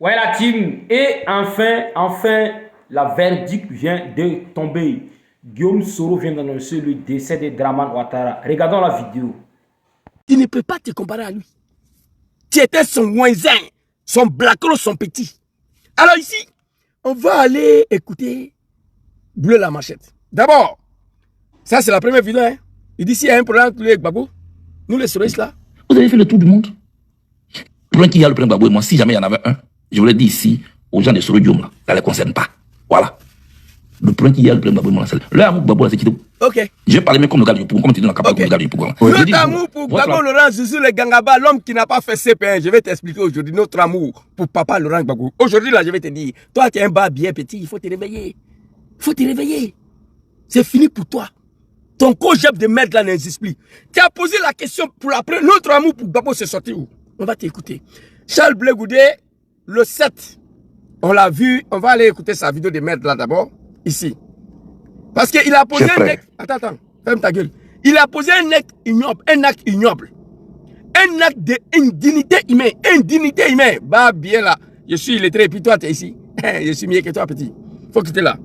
Ouais la team, et enfin, la verdict vient de tomber. Guillaume Soro vient d'annoncer le décès de Draman Ouattara. Regardons la vidéo. Tu ne peux pas te comparer à lui. Tu étais son voisin, son blacro, son petit. Alors ici, on va aller écouter Bleu la Machette. D'abord, ça c'est la première vidéo. Hein. Il dit s'il y a un problème avec Gbagbo, nous les souristes là. Vous avez fait le tour du monde. Le problème qu'il y a le problème Gbagbo et moi, si jamais il y en avait un, je vous l'ai dit ici, aux gens de Soro Diom, là, ça ne les concerne pas. Voilà. Le problème qu'il y a le problème Gbagbo et moi, c'est le amour Gbagbo, c'est qui tout. Ok. Je vais parler même comme le gars du Pougon, comme tu dis dans la capitale comme le gars du Pougon. Notre amour pour Gbagbo Laurent Zizou le Gangaba, l'homme qui n'a pas fait CP1, je vais t'expliquer aujourd'hui notre amour pour papa Laurent Gbagbo. Aujourd'hui là, je vais te dire, toi tu es un bas bien petit, il faut te réveiller. Il faut te réveiller. C'est fini pour toi. Ton cogep de merde là n'existe plus. Tu as posé la question pour après, notre amour pour Gbagbo c'est sorti où? On va t'écouter. Charles Blé Goudé, le 7, on l'a vu, on va aller écouter sa vidéo de merde là d'abord, ici. Parce qu'il a posé un acte, attends, ferme ta gueule. Il a posé un acte ignoble, un acte d'indignité humaine, Bah bien là, je suis illettré et puis toi tu es ici. Je suis mieux que toi petit. Faut que tu es là.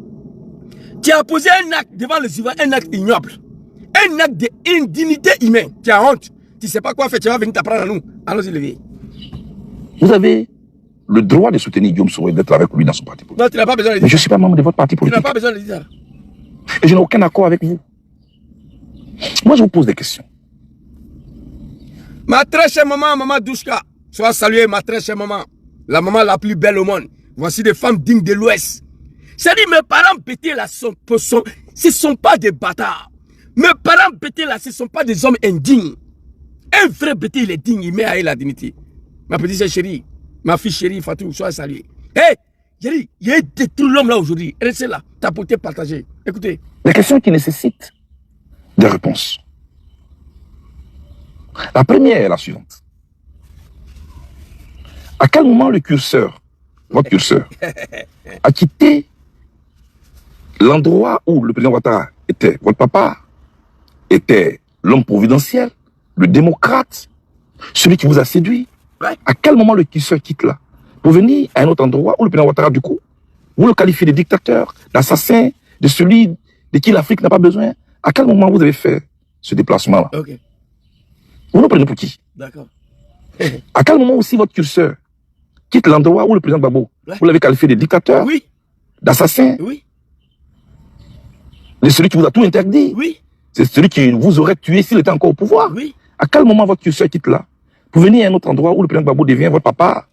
Tu as posé un acte devant le suivant, un acte ignoble. Un acte d'indignité humaine. Tu as honte. Tu ne sais pas quoi faire, tu vas venir t'apprendre à nous. Allons-y, levier. Vous avez le droit de soutenir Guillaume Soro et d'être avec lui dans son parti politique. Non, tu n'as pas besoin de dire ça. Mais je ne suis pas membre de votre parti politique. Tu n'as pas besoin de dire ça. Et je n'ai aucun accord avec vous. Moi, je vous pose des questions. Ma très chère maman, maman Douchka, sois saluée, ma très chère maman. La maman la plus belle au monde. Voici des femmes dignes de l'Ouest. C'est-à-dire, mes parents pétés là, ce ne sont pas des bâtards. Mes parents pétés là, ce ne sont pas des hommes indignes. Un vrai bêté, il est digne, il met à elle la dignité. Ma petite chérie, ma fille chérie, Fatou, sois saluée. Hé, Jerry, il y a détruit l'homme là aujourd'hui. Restez là, ta beauté partagée. Écoutez. Des questions qui nécessitent des réponses. La première est la suivante. À quel moment le curseur, votre curseur, a quitté l'endroit où le président Ouattara était, votre papa, était l'homme providentiel, le démocrate, celui qui vous a séduit? À quel moment le curseur quitte là pour venir à un autre endroit où le président Ouattara, du coup, vous le qualifiez de dictateur, d'assassin, de celui de qui l'Afrique n'a pas besoin? À quel moment vous avez fait ce déplacement-là? Okay. Vous le prenez pour qui? D'accord. À quel moment aussi votre curseur quitte l'endroit où le président Gbagbo, vous l'avez qualifié de dictateur, oui, d'assassin, oui, de celui qui vous a tout interdit, oui, c'est celui qui vous aurait tué s'il était encore au pouvoir? Oui. À quel moment votre curseur quitte là pour venir à un autre endroit où le président Gbagbo devient votre papa,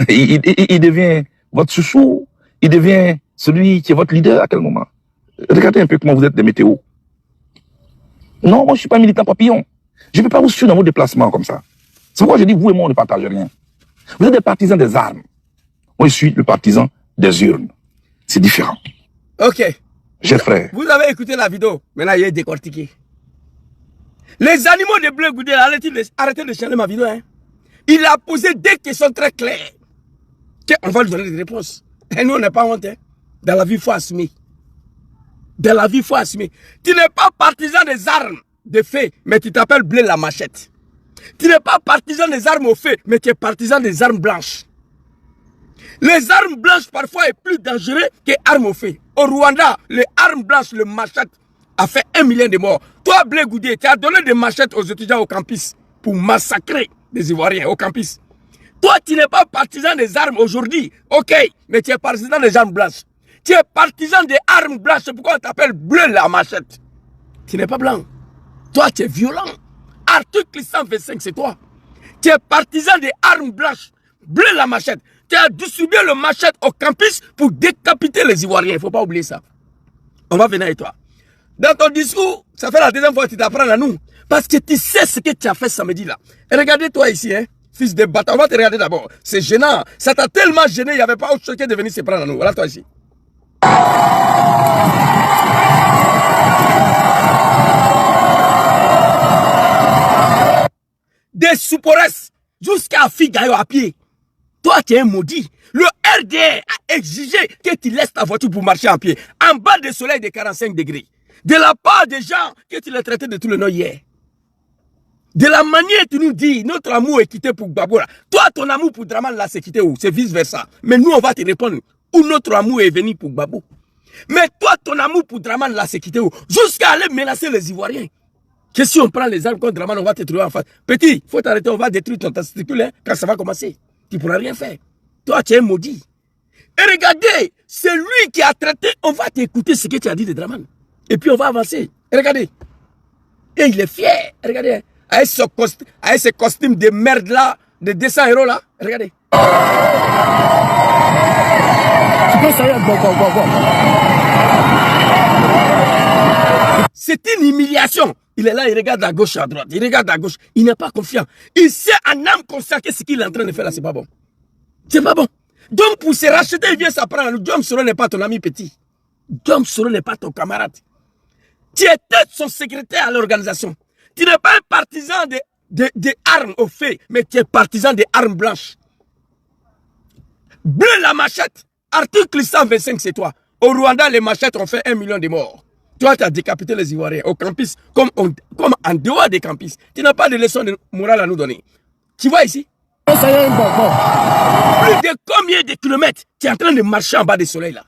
il devient votre chouchou, il devient celui qui est votre leader? À quel moment? Regardez un peu comment vous êtes des météos. Non, moi je ne suis pas militant papillon. Je ne vais pas vous suivre dans vos déplacements comme ça. C'est pourquoi je dis, vous et moi, on ne partage rien. Vous êtes des partisans des armes. Moi, je suis le partisan des urnes. C'est différent. Ok. Chers frères. Vous avez écouté la vidéo. Maintenant, il est décortiqué. Les animaux de Bleu Goudé, arrêtez de changer ma vidéo. Hein. Il a posé des questions très claires. On va lui donner des réponses. Et nous, on n'est pas honte. Hein. Dans la vie, il faut assumer. Dans la vie, il faut assumer. Tu n'es pas partisan des armes de feu, mais tu t'appelles Bleu la Machette. Tu n'es pas partisan des armes au feu, mais tu es partisan des armes blanches. Les armes blanches, parfois, sont plus dangereuses que les armes au feu. Au Rwanda, les armes blanches, le machette, a fait 1 million de morts. Toi, Blé Goudé, tu as donné des machettes aux étudiants au campus pour massacrer des Ivoiriens au campus. Toi, tu n'es pas partisan des armes aujourd'hui, ok, mais tu es partisan des armes blanches. Tu es partisan des armes blanches, c'est pourquoi on t'appelle Bleu la Machette. Tu n'es pas blanc. Toi, tu es violent. Article 125, c'est toi. Tu es partisan des armes blanches. Bleu la Machette. Tu as distribué le machette au campus pour décapiter les Ivoiriens. Il ne faut pas oublier ça. On va venir avec toi. Dans ton discours, ça fait la deuxième fois que tu t'apprends à nous. Parce que tu sais ce que tu as fait samedi là. Et regardez-toi ici, hein, fils de bâtard. On va te regarder d'abord. C'est gênant. Ça t'a tellement gêné, il n'y avait pas autre chose que de venir se prendre à nous. Voilà toi ici. Des soupores jusqu'à Figayo à pied. Toi, tu es un maudit. Le RDR a exigé que tu laisses ta voiture pour marcher en pied, en bas du soleil de 45 degrés. De la part des gens que tu les traitais de tout le nom hier. De la manière tu nous dis, notre amour est quitté pour Gbagbo. Toi, ton amour pour Draman, là, c'est quitté où? C'est vice-versa. Mais nous, on va te répondre où notre amour est venu pour Gbagbo. Mais toi, ton amour pour Draman, là, c'est quitté où? Jusqu'à aller menacer les Ivoiriens. Que si on prend les armes contre Draman, on va te trouver en face. Petit, faut t'arrêter, on va détruire ton testicule hein, quand ça va commencer. Tu ne pourras rien faire. Toi, tu es maudit. Et regardez, c'est lui qui a traité. On va t'écouter ce que tu as dit de Draman. Et puis on va avancer. Et regardez. Et il est fier. Regardez. Avec ce costume de merde là, de 200 € là. Regardez. C'est une humiliation. Il est là, il regarde à gauche, à droite. Il regarde à gauche. Il n'est pas confiant. Il sait en âme consciente que ce qu'il est en train de faire là, c'est pas bon. C'est pas bon. Donc pour se racheter, il vient s'apprendre. Diom Soro n'est pas ton ami petit. Diom Soro n'est pas ton camarade. Tu étais son secrétaire à l'organisation. Tu n'es pas un partisan des armes au fait, mais tu es partisan des armes blanches. Bleu la machette. Article 125, c'est toi. Au Rwanda, les machettes ont fait 1 million de morts. Toi, tu as décapité les Ivoiriens au campus, comme en dehors des campus. Tu n'as pas de leçon de morale à nous donner. Tu vois ici? Plus de combien de kilomètres tu es en train de marcher en bas du soleil là?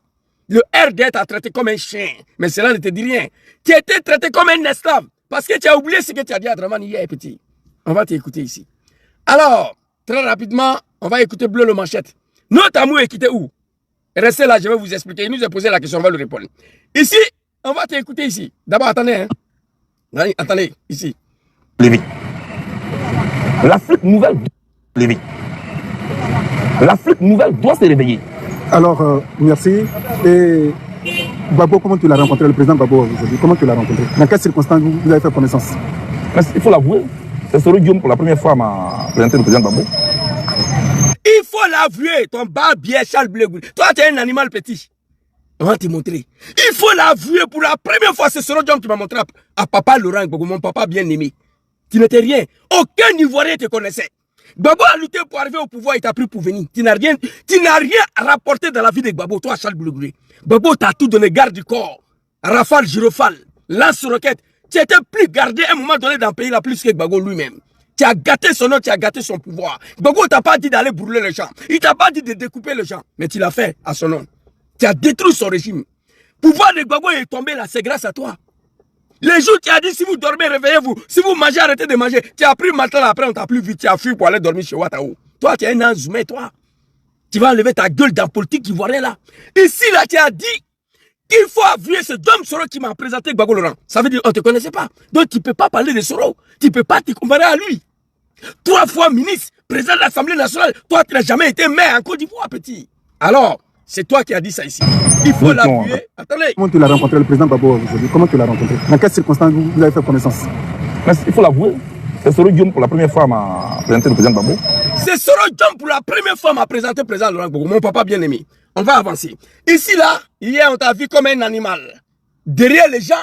Le RD t'a traité comme un chien, mais cela ne te dit rien. Tu as été traité comme un esclave, parce que tu as oublié ce que tu as dit à Draman hier, petit. On va t'écouter ici. Alors, très rapidement, on va écouter Bleu le Manchette. Notre amour est quitté où? Restez là, je vais vous expliquer. Il nous a posé la question, on va lui répondre. Ici, on va t'écouter ici. D'abord, attendez. Hein. Attendez, ici. Lévi. L'Afrique nouvelle, Lévi. L'Afrique nouvelle doit se réveiller. Alors, merci. Et Gbagbo, comment tu l'as rencontré, le président Gbagbo aujourd'hui? Comment tu l'as rencontré? Dans quelles circonstances vous avez fait connaissance? Il faut l'avouer, c'est Soro Guillaume pour la première fois m'a présenté le président Gbagbo. Il faut l'avouer, ton barbier Charles Bleu. Toi, tu es un animal petit. On va te montrer. Il faut l'avouer pour la première fois. C'est Soro Guillaume qui m'a montré à papa Laurent Gbagbo, mon papa bien aimé. Tu n'étais rien. Aucun Ivoirien te connaissait. Gbagbo a lutté pour arriver au pouvoir, il t'a pris pour venir. Tu n'as rien rapporté dans la vie de Gbagbo, toi Charles Bleu. Gbagbo t'a tout donné, garde du corps, rafale, gyrophale, lance-roquette. Tu étais plus gardé à un moment donné dans le pays là plus que Gbagbo lui-même. Tu as gâté son nom, tu as gâté son pouvoir. Gbagbo t'a pas dit d'aller brûler les champs. Il t'a pas dit de découper les champs. Mais tu l'as fait à son nom. Tu as détruit son régime. Pouvoir de Gbagbo est tombé là, c'est grâce à toi. Les jours, tu as dit si vous dormez, réveillez-vous. Si vous mangez, arrêtez de manger. Tu as pris matin après, on t'a plus vite. Tu as fui pour aller dormir chez Ouattao. Toi, tu es un anzoumé, toi. Tu vas enlever ta gueule dans la politique ivoirienne là. Ici, là, tu as dit qu'il faut avouer ce Diom Soro qui m'a présenté Gbagbo Laurent. Ça veut dire qu'on ne te connaissait pas. Donc, tu ne peux pas parler de Soro. Tu ne peux pas te comparer à lui. 3 fois ministre, président de l'Assemblée nationale. Toi, tu n'as jamais été maire en Côte d'Ivoire, petit. Alors, c'est toi qui as dit ça ici. Il faut l'appuyer. Attendez. Comment tu l'as rencontré, le président Gbagbo aujourd'hui? Comment tu l'as rencontré? Dans quelles circonstances vous avez fait connaissance? Il faut l'avouer, c'est Soro Guillaume pour la première fois m'a présenté le président Gbagbo. C'est Soro Guillaume pour la première fois m'a présenté le président Laurent Gbagbo, mon papa bien aimé. On va avancer. Ici, là, hier, on t'a vu comme un animal. Derrière les gens,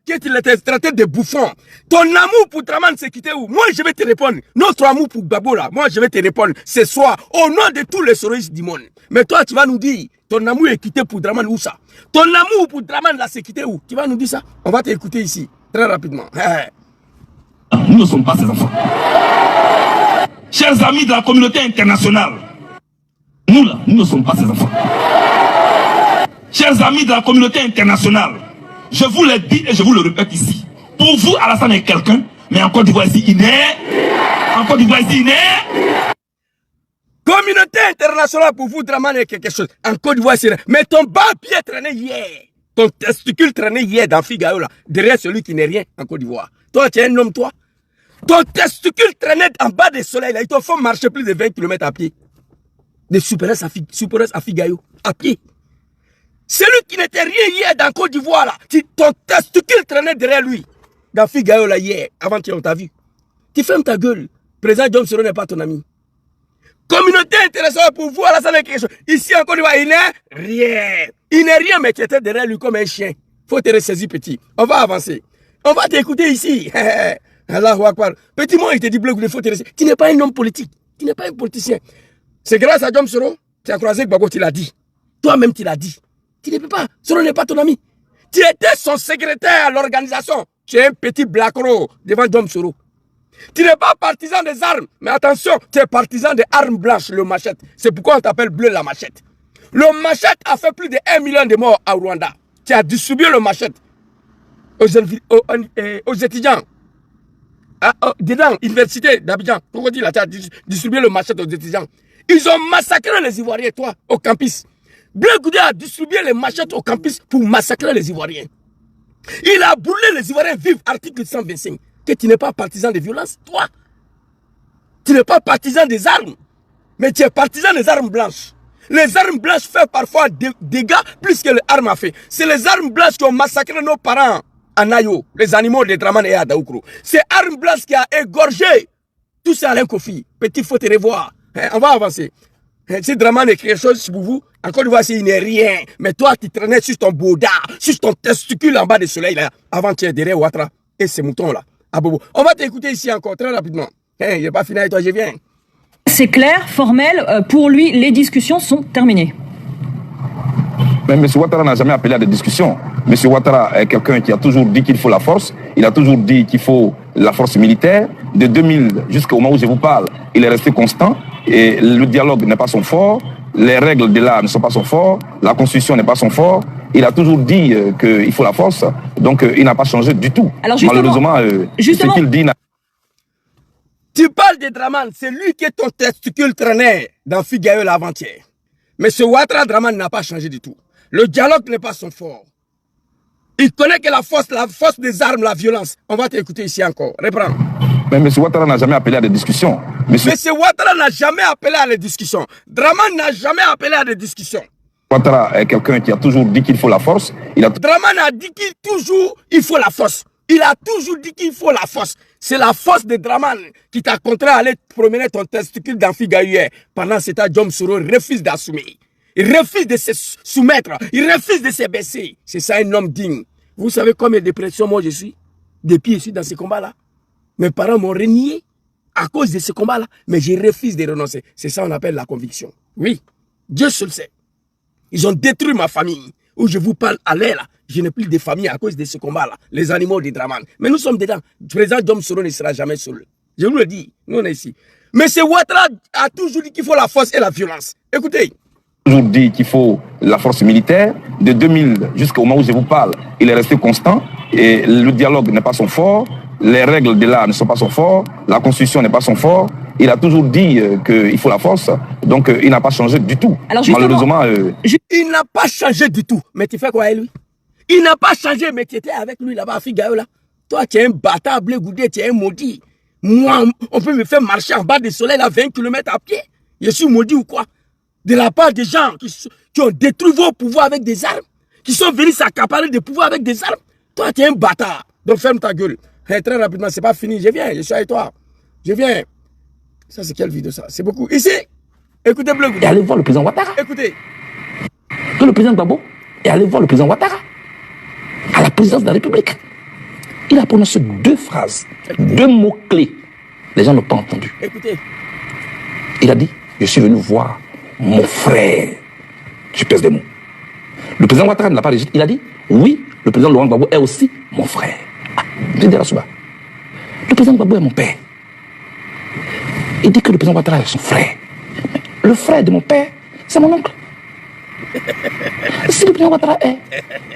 que tu l'étais traité de bouffon. Ton amour pour Draman s'est quitté où? Moi, je vais te répondre. Notre amour pour Gbagbo, là, moi, je vais te répondre ce soir, au nom de tous les soroïstes du monde. Mais toi, tu vas nous dire, ton amour est quitté pour Draman où ça? Ton amour pour Draman, là, c'est quitté où? Tu vas nous dire ça? On va t'écouter ici, très rapidement. Nous ne sommes pas ces enfants. Chers amis de la communauté internationale, nous là, nous ne sommes pas ces enfants. Chers amis de la communauté internationale, je vous l'ai dit et je vous le répète ici. Pour vous, Alassane est quelqu'un, mais en Côte d'Ivoire ici, il est. En Côte d'Ivoire ici, il est. Communauté internationale, pour vous, Draman est quelque chose. En Côte d'Ivoire, c'est... Mais ton barbier traînait hier. Ton testicule traînait hier dans Figaro, là. Derrière celui qui n'est rien en Côte d'Ivoire. Toi, tu es un homme, toi. Ton testicule traînait en bas des soleils, là. Ils te font marcher plus de 20 km à pied. De Superès à Figaro, à pied. Celui qui n'était rien hier dans Côte d'Ivoire, là. Ton testicule traînait derrière lui. Dans Figaro, là, hier. Avant qu'on t'a vu. Tu fermes ta gueule. Président Diom Soro n'est pas ton ami. Communauté internationale pour vous, Alassane quelque chose. Ici en Côte d'Ivoire, il n'est rien. Il n'est rien, mais tu étais derrière lui comme un chien. Faut te ressaisir, petit. On va avancer. On va t'écouter ici. Allahu Akbar. Petit moi, il te dit bleu, il faut te ressaisir. Tu n'es pas un homme politique. Tu n'es pas un politicien. C'est grâce à Diom Soro, tu as croisé Gbagbo, tu l'as dit. Toi-même, tu l'as dit. Tu ne peux pas. Soro n'est pas ton ami. Tu étais son secrétaire à l'organisation. Tu es un petit blacro devant Diom Soro. Tu n'es pas partisan des armes. Mais attention, tu es partisan des armes blanches, le machette. C'est pourquoi on t'appelle bleu la machette. Le machette a fait plus de 1 million de morts à Rwanda. Tu as distribué le machette aux étudiants. Dedans, université d'Abidjan. Pourquoi tu as distribué le machette aux étudiants? Ils ont massacré les Ivoiriens, toi, au campus. Blé Goudé a distribué les machettes au campus pour massacrer les Ivoiriens. Il a brûlé les Ivoiriens vifs, article 125. Que tu n'es pas partisan de violence, toi. Tu n'es pas partisan des armes, mais tu es partisan des armes blanches. Les armes blanches font parfois des dégâts plus que les armes à feu. C'est les armes blanches qui ont massacré nos parents à Nayo, les animaux de Dramane et à Daoukro. C'est armes blanches qui a égorgé tout ça Alain Kofi. Petit, faut te revoir. On va avancer. Si Dramane est quelque chose pour vous, encore une fois, il n'est rien. Mais toi, tu traînais sur ton bouddha, sur ton testicule en bas du soleil, là, avant-hier, derrière Ouattara et ces moutons-là. Ah, Bobo. On va t'écouter ici encore, très rapidement. Il n'est pas fini avec toi, je viens. C'est clair, formel, pour lui, les discussions sont terminées. Mais M. Ouattara n'a jamais appelé à des discussions. M. Ouattara est quelqu'un qui a toujours dit qu'il faut la force. Il a toujours dit qu'il faut la force militaire. De 2000 jusqu'au moment où je vous parle, il est resté constant. Et le dialogue n'est pas son fort. Les règles de l'art ne sont pas son fort. La constitution n'est pas son fort. Il a toujours dit qu'il faut la force. Donc, il n'a pas changé du tout. Alors malheureusement, ce qu'il dit... Tu parles de Dramane, c'est lui qui est ton testicule traînait dans Figaro l'avant-hier. Mais ce Ouattara Dramane n'a pas changé du tout. Le dialogue n'est pas son fort. Il connaît que la force des armes, la violence. On va t'écouter ici encore. Reprends. Mais M. Ouattara n'a jamais appelé à des discussions. M. Ouattara n'a jamais appelé à des discussions. Dramane n'a jamais appelé à des discussions. Ouattara est quelqu'un qui a toujours dit qu'il faut la force. Dramane a dit qu'il faut la force. Il a toujours dit qu'il faut la force. C'est la force de Dramane qui t'a contraint à aller promener ton testicule dans Figaïe. Pendant ce temps, Djom Soro refuse d'assumer. Il refuse de se soumettre. Il refuse de se baisser. C'est ça un homme digne. Vous savez combien de pression moi je suis? Depuis je suis dans ce combat-là. Mes parents m'ont renié à cause de ce combat-là. Mais je refuse de renoncer. C'est ça qu'on appelle la conviction. Oui, Dieu seul sait. Ils ont détruit ma famille. Où je vous parle à l'air là. Je n'ai plus de famille à cause de ce combat-là. Les animaux de Dramane. Mais nous sommes dedans. Le président Djom Soro ne sera jamais seul. Je vous le dis. Nous on est ici. Mais ce Ouattara a toujours dit qu'il faut la force et la violence. Écoutez. Toujours dit qu'il faut la force militaire. De 2000 jusqu'au moment où je vous parle, il est resté constant. Et le dialogue n'est pas son fort. Les règles de l'art ne sont pas son fort. La constitution n'est pas son fort. Il a toujours dit qu'il faut la force. Donc il n'a pas changé du tout. Alors malheureusement... Il n'a pas changé du tout. Mais tu fais quoi avec lui? Il n'a pas changé, mais tu étais avec lui là-bas à Figaro là. Toi, tu es un bâtard, Blé Goudé, tu es un maudit. Moi, on peut me faire marcher en bas du soleil à 20 km à pied. Je suis maudit ou quoi? De la part des gens qui ont détruit vos pouvoirs avec des armes, qui sont venus s'accaparer des pouvoirs avec des armes. Toi, tu es un bâtard. Donc ferme ta gueule. Hey, très rapidement, c'est pas fini. Je viens, je suis avec toi. Je viens. Ça, c'est quelle vidéo ça? C'est beaucoup. Ici, écoutez Blé Goudé. Et allez voir le président Ouattara. Écoutez. Que le président Gbagbo et allez voir le président Ouattara à la présidence de la République. Il a prononcé 2 phrases, 2 mots-clés. Les gens n'ont pas entendu. Écoutez. Il a dit, je suis venu voir mon frère. Je pèse des mots. Le président Ouattara ne l'a pas rejeté. Il a dit, oui, le président Laurent Gbagbo est aussi mon frère. Le président Gbagbo est mon père. Il dit que le président Ouattara est son frère. Le frère de mon père, c'est mon oncle. Si le président Ouattara est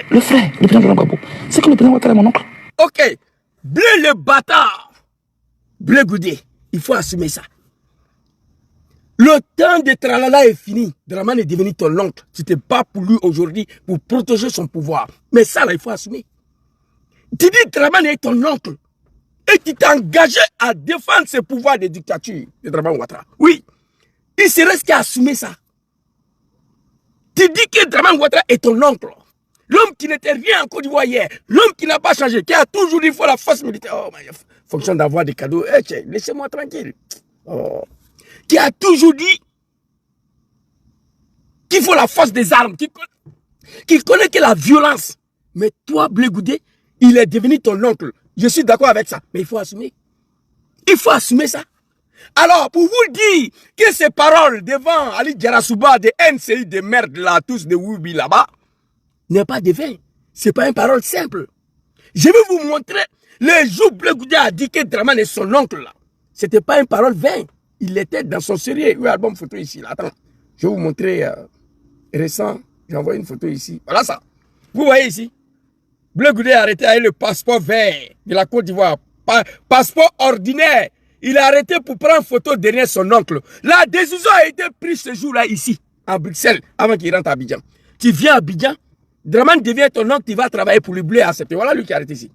le frère du président Laurent Gbagbo, c'est que le président Ouattara est mon oncle. Ok. Blé le bâtard. Blé Goudé. Il faut assumer ça. Le temps de tralala est fini. Dramane est devenu ton oncle. Tu te bats pour lui aujourd'hui pour protéger son pouvoir. Mais ça, là, il faut assumer. Tu dis Dramane est ton oncle. Et tu t'es engagé à défendre ce pouvoir de dictature de Dramane Ouattara. Oui. Il se reste qu'à assumer ça. Tu dis que Dramane Ouattara est ton oncle. L'homme qui n'était rien en Côte d'Ivoire hier. L'homme qui n'a pas changé. Qui a toujours dit qu'il faut la force militaire. Oh, mais fonction d'avoir des cadeaux. Hey, laissez-moi tranquille. Oh. Qui a toujours dit qu'il faut la force des armes. Qui connaît que la violence. Mais toi, Blé Goudé, il est devenu ton oncle. Je suis d'accord avec ça. Mais il faut assumer. Il faut assumer ça. Alors, pour vous dire que ces paroles devant Ali Djarasouba, de NCI, de merde là, tous de Woubi là-bas, n'est pas de vain. Ce n'est pas une parole simple. Je vais vous montrer Le jour Blé Goudé a dit que Draman est son oncle là, c'était pas une parole vaine. Il était dans son sérieux. Oui, album photo ici. Là. Attends, je vais vous montrer récent. J'ai envoyé une photo ici. Voilà ça. Vous voyez ici. Blé Goudé a arrêté avec le passeport vert de la Côte d'Ivoire. Passeport ordinaire. Il a arrêté pour prendre photo derrière son oncle. La décision a été prise ce jour-là ici, à Bruxelles, avant qu'il rentre à Abidjan. Tu viens à Abidjan, Draman devient ton oncle, tu vas travailler pour le blé accepté. Voilà lui qui a arrêté ici.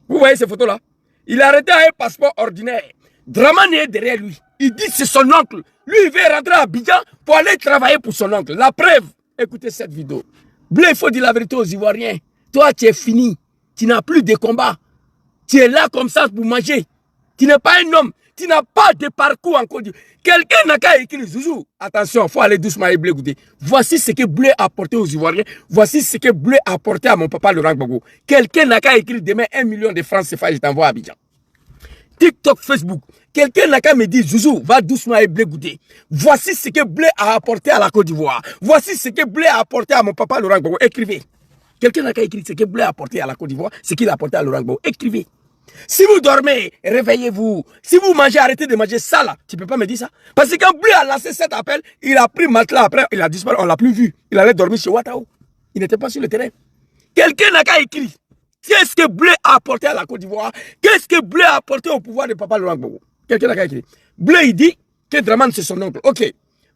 Vous voyez ces photos-là? Il a arrêté avec un passeport ordinaire. Draman est derrière lui. Il dit c'est son oncle. Lui, il veut rentrer à Abidjan pour aller travailler pour son oncle. La preuve, écoutez cette vidéo. Blé, il faut dire la vérité aux Ivoiriens. Toi, tu es fini. Tu n'as plus de combat. Tu es là comme ça pour manger. Tu n'es pas un homme. Tu n'as pas de parcours en Côte d'Ivoire. Quelqu'un n'a qu'à écrire Zouzou. Attention, il faut aller doucement et Blé Goudé. Voici ce que Blé a apporté aux Ivoiriens. Voici ce que Blé a apporté à mon papa Laurent Gbagbo. Quelqu'un n'a qu'à écrire demain 1 million de francs CFA, je t'envoie à Abidjan. TikTok, Facebook. Quelqu'un n'a qu'à me dire Zouzou, va doucement et Blé Goudé. Voici ce que Blé a apporté à la Côte d'Ivoire. Voici ce que Blé a apporté à mon papa Laurent Gbagbo. Écrivez. Quelqu'un n'a qu'à écrire ce que Blé a apporté à la Côte d'Ivoire, ce qu'il a apporté à Laurent Gbagbo. Écrivez. Si vous dormez, réveillez-vous. Si vous mangez, arrêtez de manger ça là. Tu ne peux pas me dire ça. Parce que quand Blé a lancé cet appel, il a pris matelas après, il a disparu, on ne l'a plus vu. Il allait dormir chez Ouattao. Il n'était pas sur le terrain. Quelqu'un n'a qu'à écrire. Qu'est-ce que Blé a apporté à la Côte d'Ivoire? Qu'est-ce que Blé a apporté au pouvoir de papa Laurent Gbagbo? Quelqu'un n'a qu'à écrire. Blé, il dit que Draman c'est son oncle. Ok,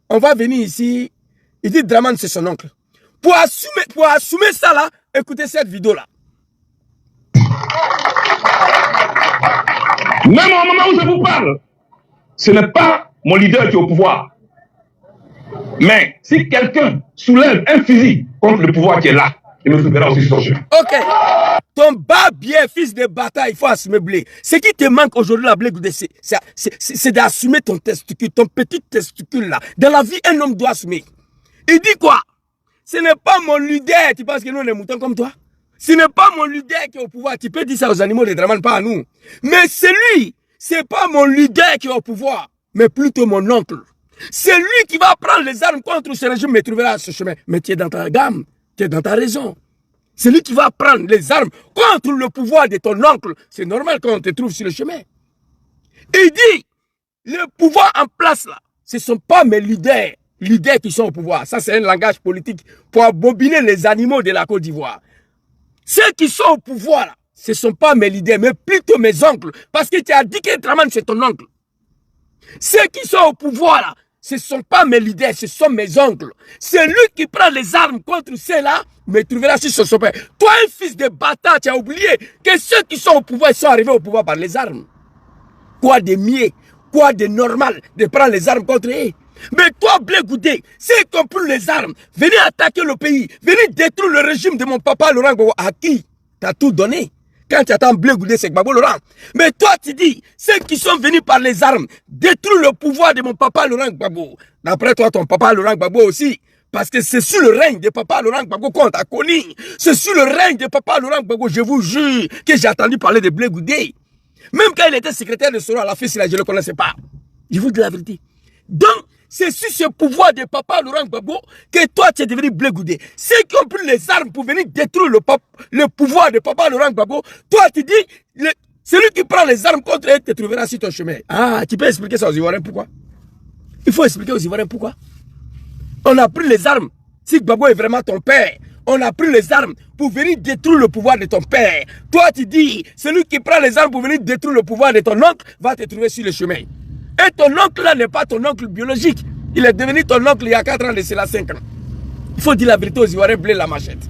on va venir ici. Il dit Draman c'est son oncle. Pour assumer ça là, écoutez cette vidéo là. Même au moment où je vous parle, ce n'est pas mon leader qui est au pouvoir. Mais si quelqu'un soulève un fusil contre le pouvoir qui est là, il me soulèvera aussi sur son chemin. Ok. Ton bas bien, fils de bataille, il faut assumer Blé. Ce qui te manque aujourd'hui, la Blé Goudé, c'est d'assumer ton testicule, ton petit testicule là. Dans la vie, un homme doit assumer. Il dit quoi? Ce n'est pas mon leader. Tu penses que nous, on est moutons comme toi? Ce n'est pas mon leader qui est au pouvoir. Tu peux dire ça aux animaux de Draman, pas à nous. Mais c'est lui. C'est pas mon leader qui est au pouvoir, mais plutôt mon oncle. C'est lui qui va prendre les armes contre ce régime, mais trouvera ce chemin. Mais tu es dans ta gamme, tu es dans ta raison. C'est lui qui va prendre les armes contre le pouvoir de ton oncle. C'est normal quand on te trouve sur le chemin. Il dit, le pouvoir en place là, ce ne sont pas mes leaders qui sont au pouvoir. Ça, c'est un langage politique pour abobiner les animaux de la Côte d'Ivoire. Ceux qui sont au pouvoir là, ce ne sont pas mes leaders, mais plutôt mes oncles. Parce que tu as dit que Draman, c'est ton oncle. Ceux qui sont au pouvoir là, ce ne sont pas mes leaders, ce sont mes oncles. C'est lui qui prend les armes contre ceux-là, mais trouvera sur son père. Toi, un fils de bâtard, tu as oublié que ceux qui sont au pouvoir, ils sont arrivés au pouvoir par les armes. Quoi de mieux, quoi de normal de prendre les armes contre eux? Mais toi, Blé Goudé, ceux qui ont pris les armes, venez attaquer le pays, venez détruire le régime de mon papa Laurent Gbagbo. À qui? Tu as tout donné. Quand tu attends Blé Goudé, c'est Gbagbo Laurent. Mais toi, tu dis, ceux qui sont venus par les armes, détruire le pouvoir de mon papa Laurent Gbagbo. D'après toi, ton papa Laurent Gbagbo aussi. Parce que c'est sur le règne de papa Laurent Gbagbo qu'on t'a connu. C'est sur le règne de papa Laurent Gbagbo, je vous jure, que j'ai entendu parler de Blé Goudé. Même quand il était secrétaire de Soro à la fille, je ne le connaissais pas. Je vous dis la vérité. Donc, c'est sur ce pouvoir de papa Laurent Gbagbo que toi, tu es devenu Blé Goudé. Ceux qui ont pris les armes pour venir détruire le pouvoir de papa Laurent Gbagbo, toi, tu dis, celui qui prend les armes contre eux te trouvera sur ton chemin. Ah, tu peux expliquer ça aux Ivoiriens pourquoi? Il faut expliquer aux Ivoiriens pourquoi. On a pris les armes. Si Gbagbo est vraiment ton père, on a pris les armes pour venir détruire le pouvoir de ton père. Toi, tu dis, celui qui prend les armes pour venir détruire le pouvoir de ton oncle va te trouver sur le chemin. Et ton oncle là n'est pas ton oncle biologique. Il est devenu ton oncle il y a 4 ans de cela 5 ans. Il faut dire la vérité aux Ivoiriens, Blé la machette.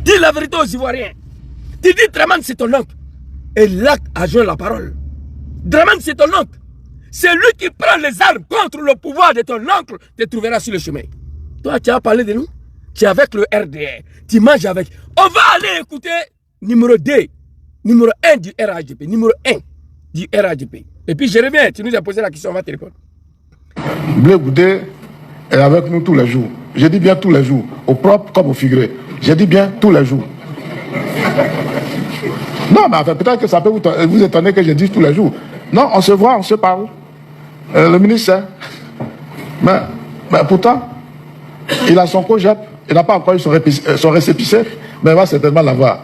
Dis la vérité aux Ivoiriens. Tu dis Draman c'est ton oncle. Et l'acte a joué la parole. Draman c'est ton oncle. C'est lui qui prend les armes contre le pouvoir de ton oncle, te trouvera sur le chemin. Toi, tu as parlé de nous. Tu es avec le RDR. Tu manges avec. On va aller écouter numéro 2, numéro 1 du RHDP. Numéro 1 du RHDP. Et puis je reviens, tu nous as posé la question, on va te répondre. Blé Goudé est avec nous tous les jours. Je dis bien tous les jours, au propre comme au figuré. Je dis bien tous les jours. Non, mais enfin, peut-être que ça peut vous étonner que je dise tous les jours. Non, on se voit, on se parle. Le ministre sait. Mais pourtant, il a son cogep. Il n'a pas encore eu son récépissé, mais il va certainement l'avoir.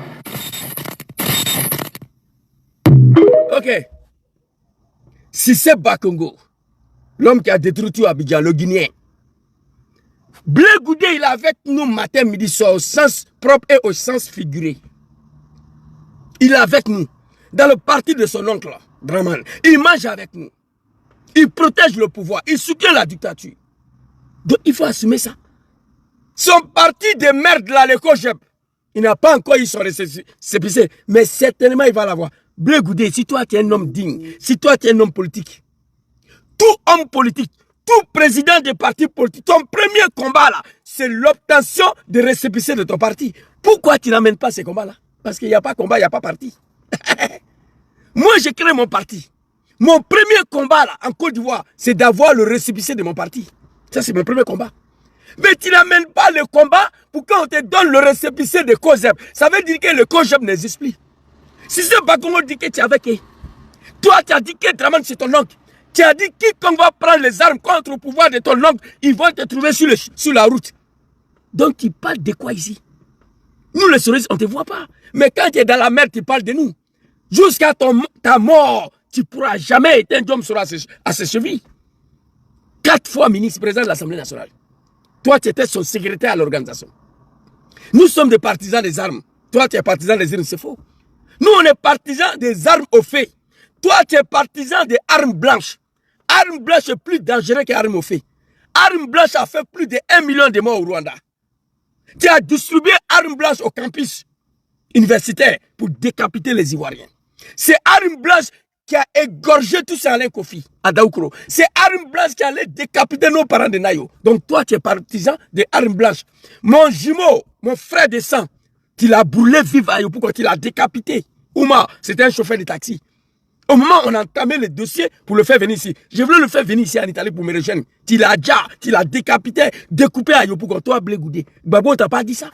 que Cissé Bakongo, l'homme qui a détruit tout Abidjan, le Guinéen, Blé Goudé, il est avec nous matin, midi, soir, au sens propre et au sens figuré. Il est avec nous, dans le parti de son oncle, Draman. Il mange avec nous. Il protège le pouvoir. Il soutient la dictature. Donc, il faut assumer ça. Son parti de merde, là, le COJEP, il n'a pas encore eu son récépissé, mais certainement, il va l'avoir. Blé Goudé, si toi, tu es un homme digne, si toi, tu es un homme politique, tout homme politique, tout président de parti politique, ton premier combat là, c'est l'obtention de récépissé de ton parti. Pourquoi tu n'amènes pas ces combats-là? Parce qu'il n'y a pas combat, il n'y a pas parti. Moi, j'ai créé mon parti. Mon premier combat là, en Côte d'Ivoire, c'est d'avoir le récépissé de mon parti. Ça, c'est mon premier combat. Mais tu n'amènes pas le combat pour qu'on te donne le récépissé de COJEP. Ça veut dire que le COJEP n'existe plus. Si c'est Bakongo dit que tu es avec eux, toi, tu as dit que Draman, c'est ton oncle. Tu as dit quiconque va prendre les armes contre le pouvoir de ton oncle, ils vont te trouver sur la route. Donc, tu parles de quoi ici? Nous, les souris, on ne te voit pas. Mais quand tu es dans la mer, tu parles de nous. Jusqu'à ta mort, tu ne pourras jamais éteindre Diom Soro à ses chevilles. 4 fois ministre, président de l'Assemblée nationale. Toi, tu étais son secrétaire à l'organisation. Nous sommes des partisans des armes. Toi, tu es partisan des armes, c'est faux. Nous, on est partisans des armes au fait. Toi, tu es partisan des armes blanches. Armes blanches est plus dangereux qu'armes au fait. Armes blanches a fait plus de 1 million de morts au Rwanda. Tu as distribué armes blanches au campus universitaire pour décapiter les Ivoiriens. C'est armes blanches qui a égorgé tous ces Alain Kofi à Daoukro. C'est armes blanches qui allaient décapiter nos parents de Nayo. Donc toi, tu es partisan des armes blanches. Mon jumeau, mon frère de sang, tu l'as brûlé vif à Yopougon, tu l'as décapité. Ouma, c'était un chauffeur de taxi. Au moment où on a entamé le dossier pour le faire venir ici, je voulais le faire venir ici en Italie pour me rejoindre. Tu l'as décapité, découpé à Yopougon. Toi, Blé Goudé. Gbagbo, t'as pas dit ça?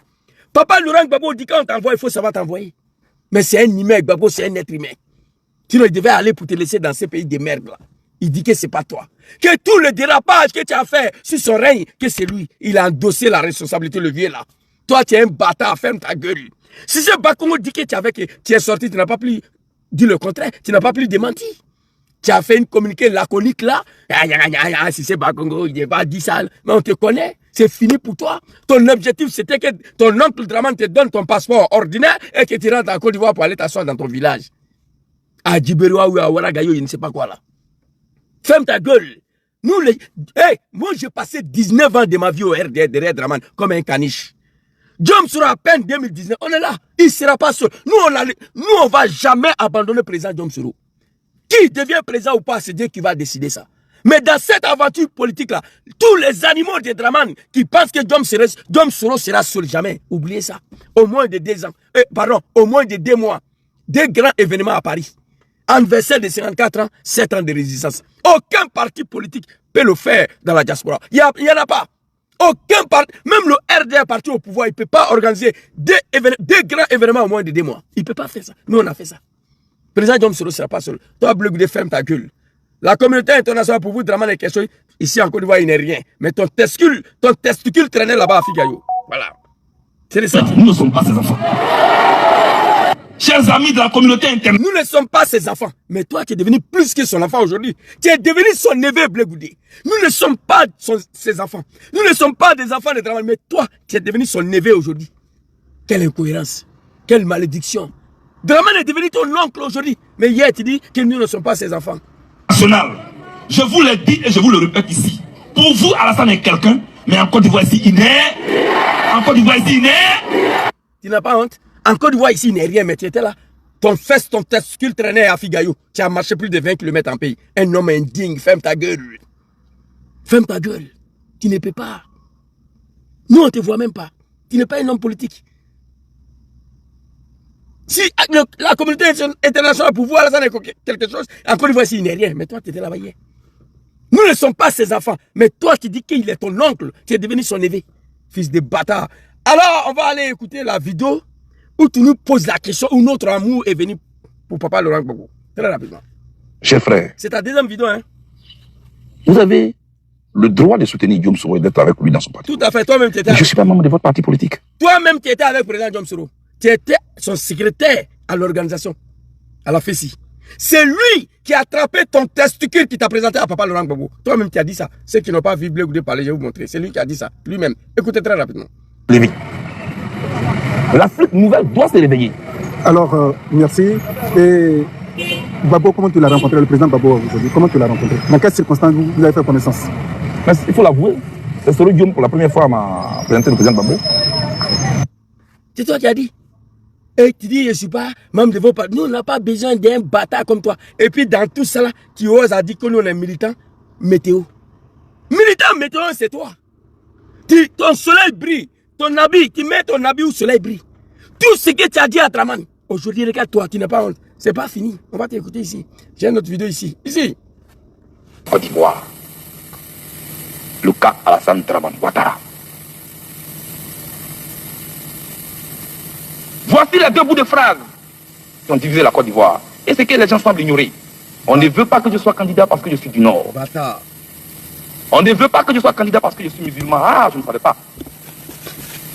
Papa Laurent Gbagbo dit quand on t'envoie, il faut savoir t'envoyer. Mais c'est un humain, Gbagbo, c'est un être humain. Sinon, il devait aller pour te laisser dans ces pays de merde là. Il dit que c'est pas toi. Que tout le dérapage que tu as fait sur son règne, que c'est lui. Il a endossé la responsabilité, le vieux là. Toi, tu es un bâtard, ferme ta gueule. Si ce Bakongo dit que tu es sorti, tu n'as pas plus dit le contraire, tu n'as pas plus démenti. Tu as fait une communiqué laconique là. Si c'est Bakongo, il n'a pas dit ça. Mais on te connaît. C'est fini pour toi. Ton objectif, c'était que ton oncle Draman te donne ton passeport ordinaire et que tu rentres en Côte d'Ivoire pour aller t'asseoir dans ton village. À Djiberoua ou à Ouaragayo, je ne sais pas quoi là. Ferme ta gueule. Nous, moi, j'ai passé 19 ans de ma vie au RDR derrière Draman comme un caniche. Diom Soro à peine 2019, on est là. Il ne sera pas seul. Nous, on ne va jamais abandonner le président Diom Soro. Qui devient président ou pas, c'est Dieu qui va décider ça. Mais dans cette aventure politique-là, tous les animaux de Draman qui pensent que Diom Soro sera seul, jamais. Oubliez ça. Au moins de 2 ans. Au moins de 2 mois. 2 grands événements à Paris. Anniversaire de 54 ans, 7 ans de résistance. Aucun parti politique peut le faire dans la diaspora. Il n'y en a pas. Aucun parti, même le RDR parti au pouvoir, il ne peut pas organiser 2 grands événements au moins de 2 mois. Il ne peut pas faire ça. Nous, on a fait ça. Le président Diom Soro ne sera pas seul. Toi, Blé Goudé, ferme ta gueule. La communauté internationale, pour vous, Draman est quelque chose. Ici, en Côte d'Ivoire, il n'est rien. Mais ton testicule traînait là-bas à Figayo. Voilà. C'est ça. Nous ne sommes pas ses enfants. Chers amis de la communauté internationale. Nous ne sommes pas ses enfants. Mais toi, tu es devenu plus que son enfant aujourd'hui. Tu es devenu son neveu, Blé Goudé. Nous ne sommes pas ses enfants. Nous ne sommes pas des enfants de Draman. Mais toi, tu es devenu son neveu aujourd'hui. Quelle incohérence. Quelle malédiction. Draman est devenu ton oncle aujourd'hui. Mais hier, tu dis que nous ne sommes pas ses enfants. Je vous l'ai dit et je vous le répète ici. Pour vous, Alassane est quelqu'un, mais en Côte d'Ivoire ici, il n'est. En Côte d'Ivoire ici, il n'est. Tu n'as pas honte? En Côte d'Ivoire ici, il n'est rien, mais tu étais là. Ton testicule traînait à Figayo. Tu as marché plus de 20 km en pays. Un homme indigne, ferme ta gueule. Ferme ta gueule. Tu ne peux pas. Nous, on ne te voit même pas. Tu n'es pas un homme politique. Si la communauté internationale pour voir quelque chose, en Côte d'Ivoire, il n'est rien. Mais toi, tu étais là-bas hier. Nous ne sommes pas ses enfants. Mais toi, tu dis qu'il est ton oncle. Tu es devenu son neveu. Fils de bâtard. Alors, on va aller écouter la vidéo où tu nous poses la question où notre amour est venu pour Papa Laurent Gbagbo. Très rapidement. Cher frère. C'est ta deuxième vidéo, hein? Vous avez le droit de soutenir Diom Soro et d'être avec lui dans son parti. Tout à fait. Toi-même, tu étais. Je ne suis pas membre de votre parti politique. Toi-même, tu étais avec le président Diom Soro. Tu étais son secrétaire à l'organisation, à la FESI. C'est lui qui a attrapé ton testicule qui t'a présenté à Papa Laurent Gbagbo. Toi-même, tu as dit ça. Ceux qui n'ont pas vu Blé Goudé parler, je vais vous montrer. C'est lui qui a dit ça. Lui-même. Écoutez très rapidement. Lévi. L'Afrique nouvelle doit se réveiller. Alors, merci. Et Gbagbo, comment tu l'as rencontré, le président Gbagbo aujourd'hui? Comment tu l'as rencontré? Dans quelles circonstances vous avez fait connaissance? Mais il faut l'avouer, c'est Soro Guillaume pour la première fois m'a présenté le président Gbagbo. C'est toi qui as dit. Et tu dis, je ne suis pas membre de vos partis. Nous, on n'a pas besoin d'un bâtard comme toi. Et puis, dans tout ça, là, tu oses à dire que nous, on est militants météo. Militant météo, c'est toi. Ton soleil brille. Ton habit, tu mets ton habit où le soleil brille. Tout ce que tu as dit à Draman, aujourd'hui, regarde-toi, tu n'as pas honte. C'est pas fini. On va t'écouter ici. J'ai une autre vidéo ici. Ici. Côte d'Ivoire. Le cas Alassane Dramane Ouattara. Voici les deux bouts de phrases qui ont divisé la Côte d'Ivoire. Et c'est que les gens semblent ignorer. On ne veut pas que je sois candidat parce que je suis du Nord. Bâtard. On ne veut pas que je sois candidat parce que je suis musulman. Ah, je ne savais pas.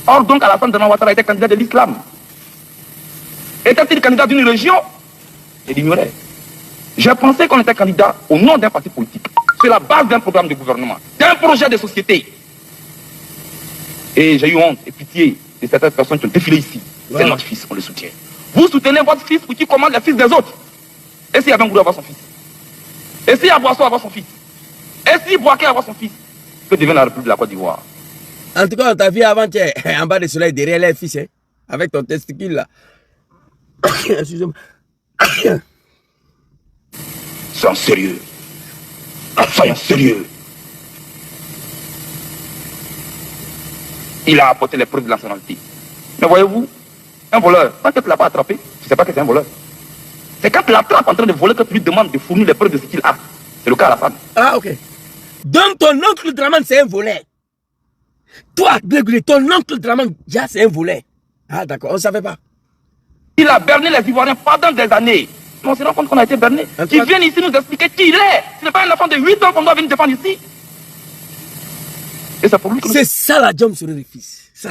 Or donc Alassane Dramane Ouattara était candidat de l'islam. Était-il candidat d'une région? Je l'ignorais. J'ai pensé qu'on était candidat au nom d'un parti politique. C'est la base d'un programme de gouvernement, d'un projet de société. Et j'ai eu honte et pitié de certaines personnes qui ont défilé ici. C'est notre fils, on le soutient. Vous soutenez votre fils pour qu'il commande les fils des autres. Et si Yabangoudou avoir son fils? Et si Abouasso avoir son fils? Et si Bouaké avoir son fils? Que devient la République de la Côte d'Ivoire? En tout cas, on t'a vu avant-hier, en bas du soleil, derrière les fils, hein, avec ton testicule là. Excusez-moi. Soyons sérieux. Soyons sérieux. Il a apporté les preuves de nationalité. Mais voyez-vous, un voleur, tant que tu ne l'as pas attrapé, tu ne sais pas que c'est un voleur. C'est quand tu l'attrapes en train de voler que tu lui demandes de fournir les preuves de ce qu'il a. C'est le cas à la femme. Ah, ok. Donc ton oncle Draman, c'est un voleur. Toi, ton oncle Draman, c'est un voleur. Ah, d'accord, on ne savait pas. Il a berné les Ivoiriens pendant des années. On se rend compte qu'on a été berné. Ils viennent ici nous expliquer qui il est. Ce n'est pas un enfant de 8 ans qu'on doit venir défendre ici. Et c'est pour lui que c'est ça la Diom sur le fils. Ça.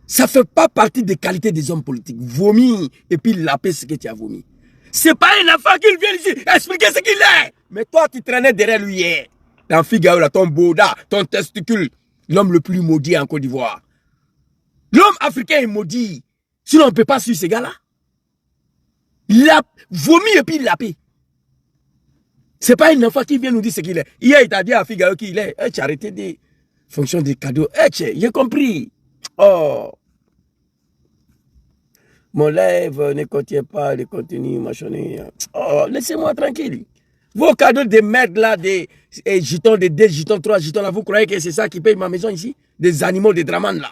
Ça ne fait pas partie des qualités des hommes politiques. Vomir et puis laper ce que tu as vomi. C'est pas un enfant qui vient ici expliquer ce qu'il est. Mais toi, tu traînais derrière lui hier. Dans Figaro, là, ton boda, ton testicule. L'homme le plus maudit en Côte d'Ivoire. L'homme africain est maudit. Sinon, on ne peut pas suivre ces gars-là. Il a vomi et puis il l'a payé. C'est pas un enfant qui vient nous dire ce qu'il est. Hier, il t'a dit à Figaro qui il est. Tu as arrêté des fonctions des cadeaux. J'ai compris. Oh. Mon live ne contient pas le contenu machinné. Oh, laissez-moi tranquille. Vos cadeaux de merde là, des jetons, des 2 jetons, 3 jetons là, vous croyez que c'est ça qui paye ma maison ici? Des animaux de Draman là.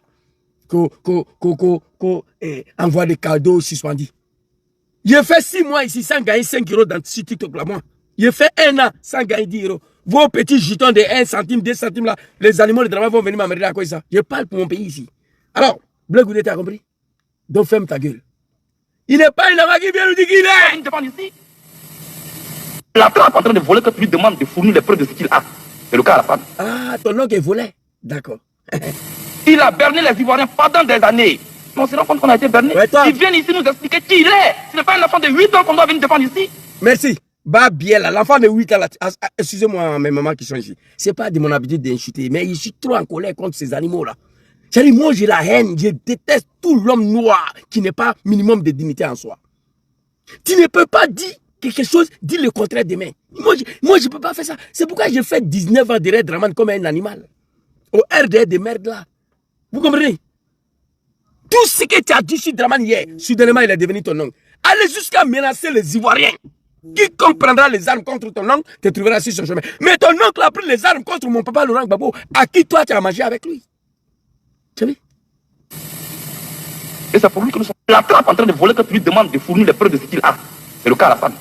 Envoie des cadeaux suspendus. J'ai fait 6 mois ici sans gagner 5 euros dans ce TikTok là, moi. J'ai fait 1 an sans gagner 10 euros. Vos petits jetons de 1 centime, 2 centimes là, les animaux de Draman vont venir m'amener à quoi ça? Je parle pour mon pays ici. Alors, Blé Goudé, t'as compris? Donc ferme ta gueule. Il n'est pas une enfant qui vient nous dire qu'il est. il défend ici. La trappe en train de voler que tu lui demandes de fournir les preuves de ce qu'il a. C'est le cas à la femme. Ah, ton oncle est volé. D'accord. Il a berné les Ivoiriens pendant des années. On se rend compte qu'on a été berné. Ouais, ils viennent ici nous expliquer qui il est. Ce n'est pas un enfant de 8 ans qu'on doit venir défendre ici. Merci. Bah bien là, l'enfant de 8 ans là, excusez-moi mes mamans qui sont ici. C'est pas de mon habitude d'insulter, mais je suis trop en colère contre ces animaux là. C'est-à-dire, moi j'ai la haine, je déteste tout l'homme noir qui n'est pas minimum de dignité en soi. Tu ne peux pas dire quelque chose, dire le contraire demain. Moi je peux pas faire ça. C'est pourquoi j'ai fait 19 ans derrière Draman comme un animal. Au RDR de merde là. Vous comprenez? Tout ce que tu as dit sur Draman hier, soudainement il est devenu ton oncle. Allez jusqu'à menacer les Ivoiriens. Quiconque prendra les armes contre ton oncle, te trouvera sur son chemin. Mais ton oncle a pris les armes contre mon papa Laurent Gbagbo, à qui toi tu as mangé avec lui. Tu as vu? Et c'est pour lui que nous sommes. La trappe en train de voler que tu lui demandes de fournir les preuves de ce qu'il a. C'est le cas à la femme.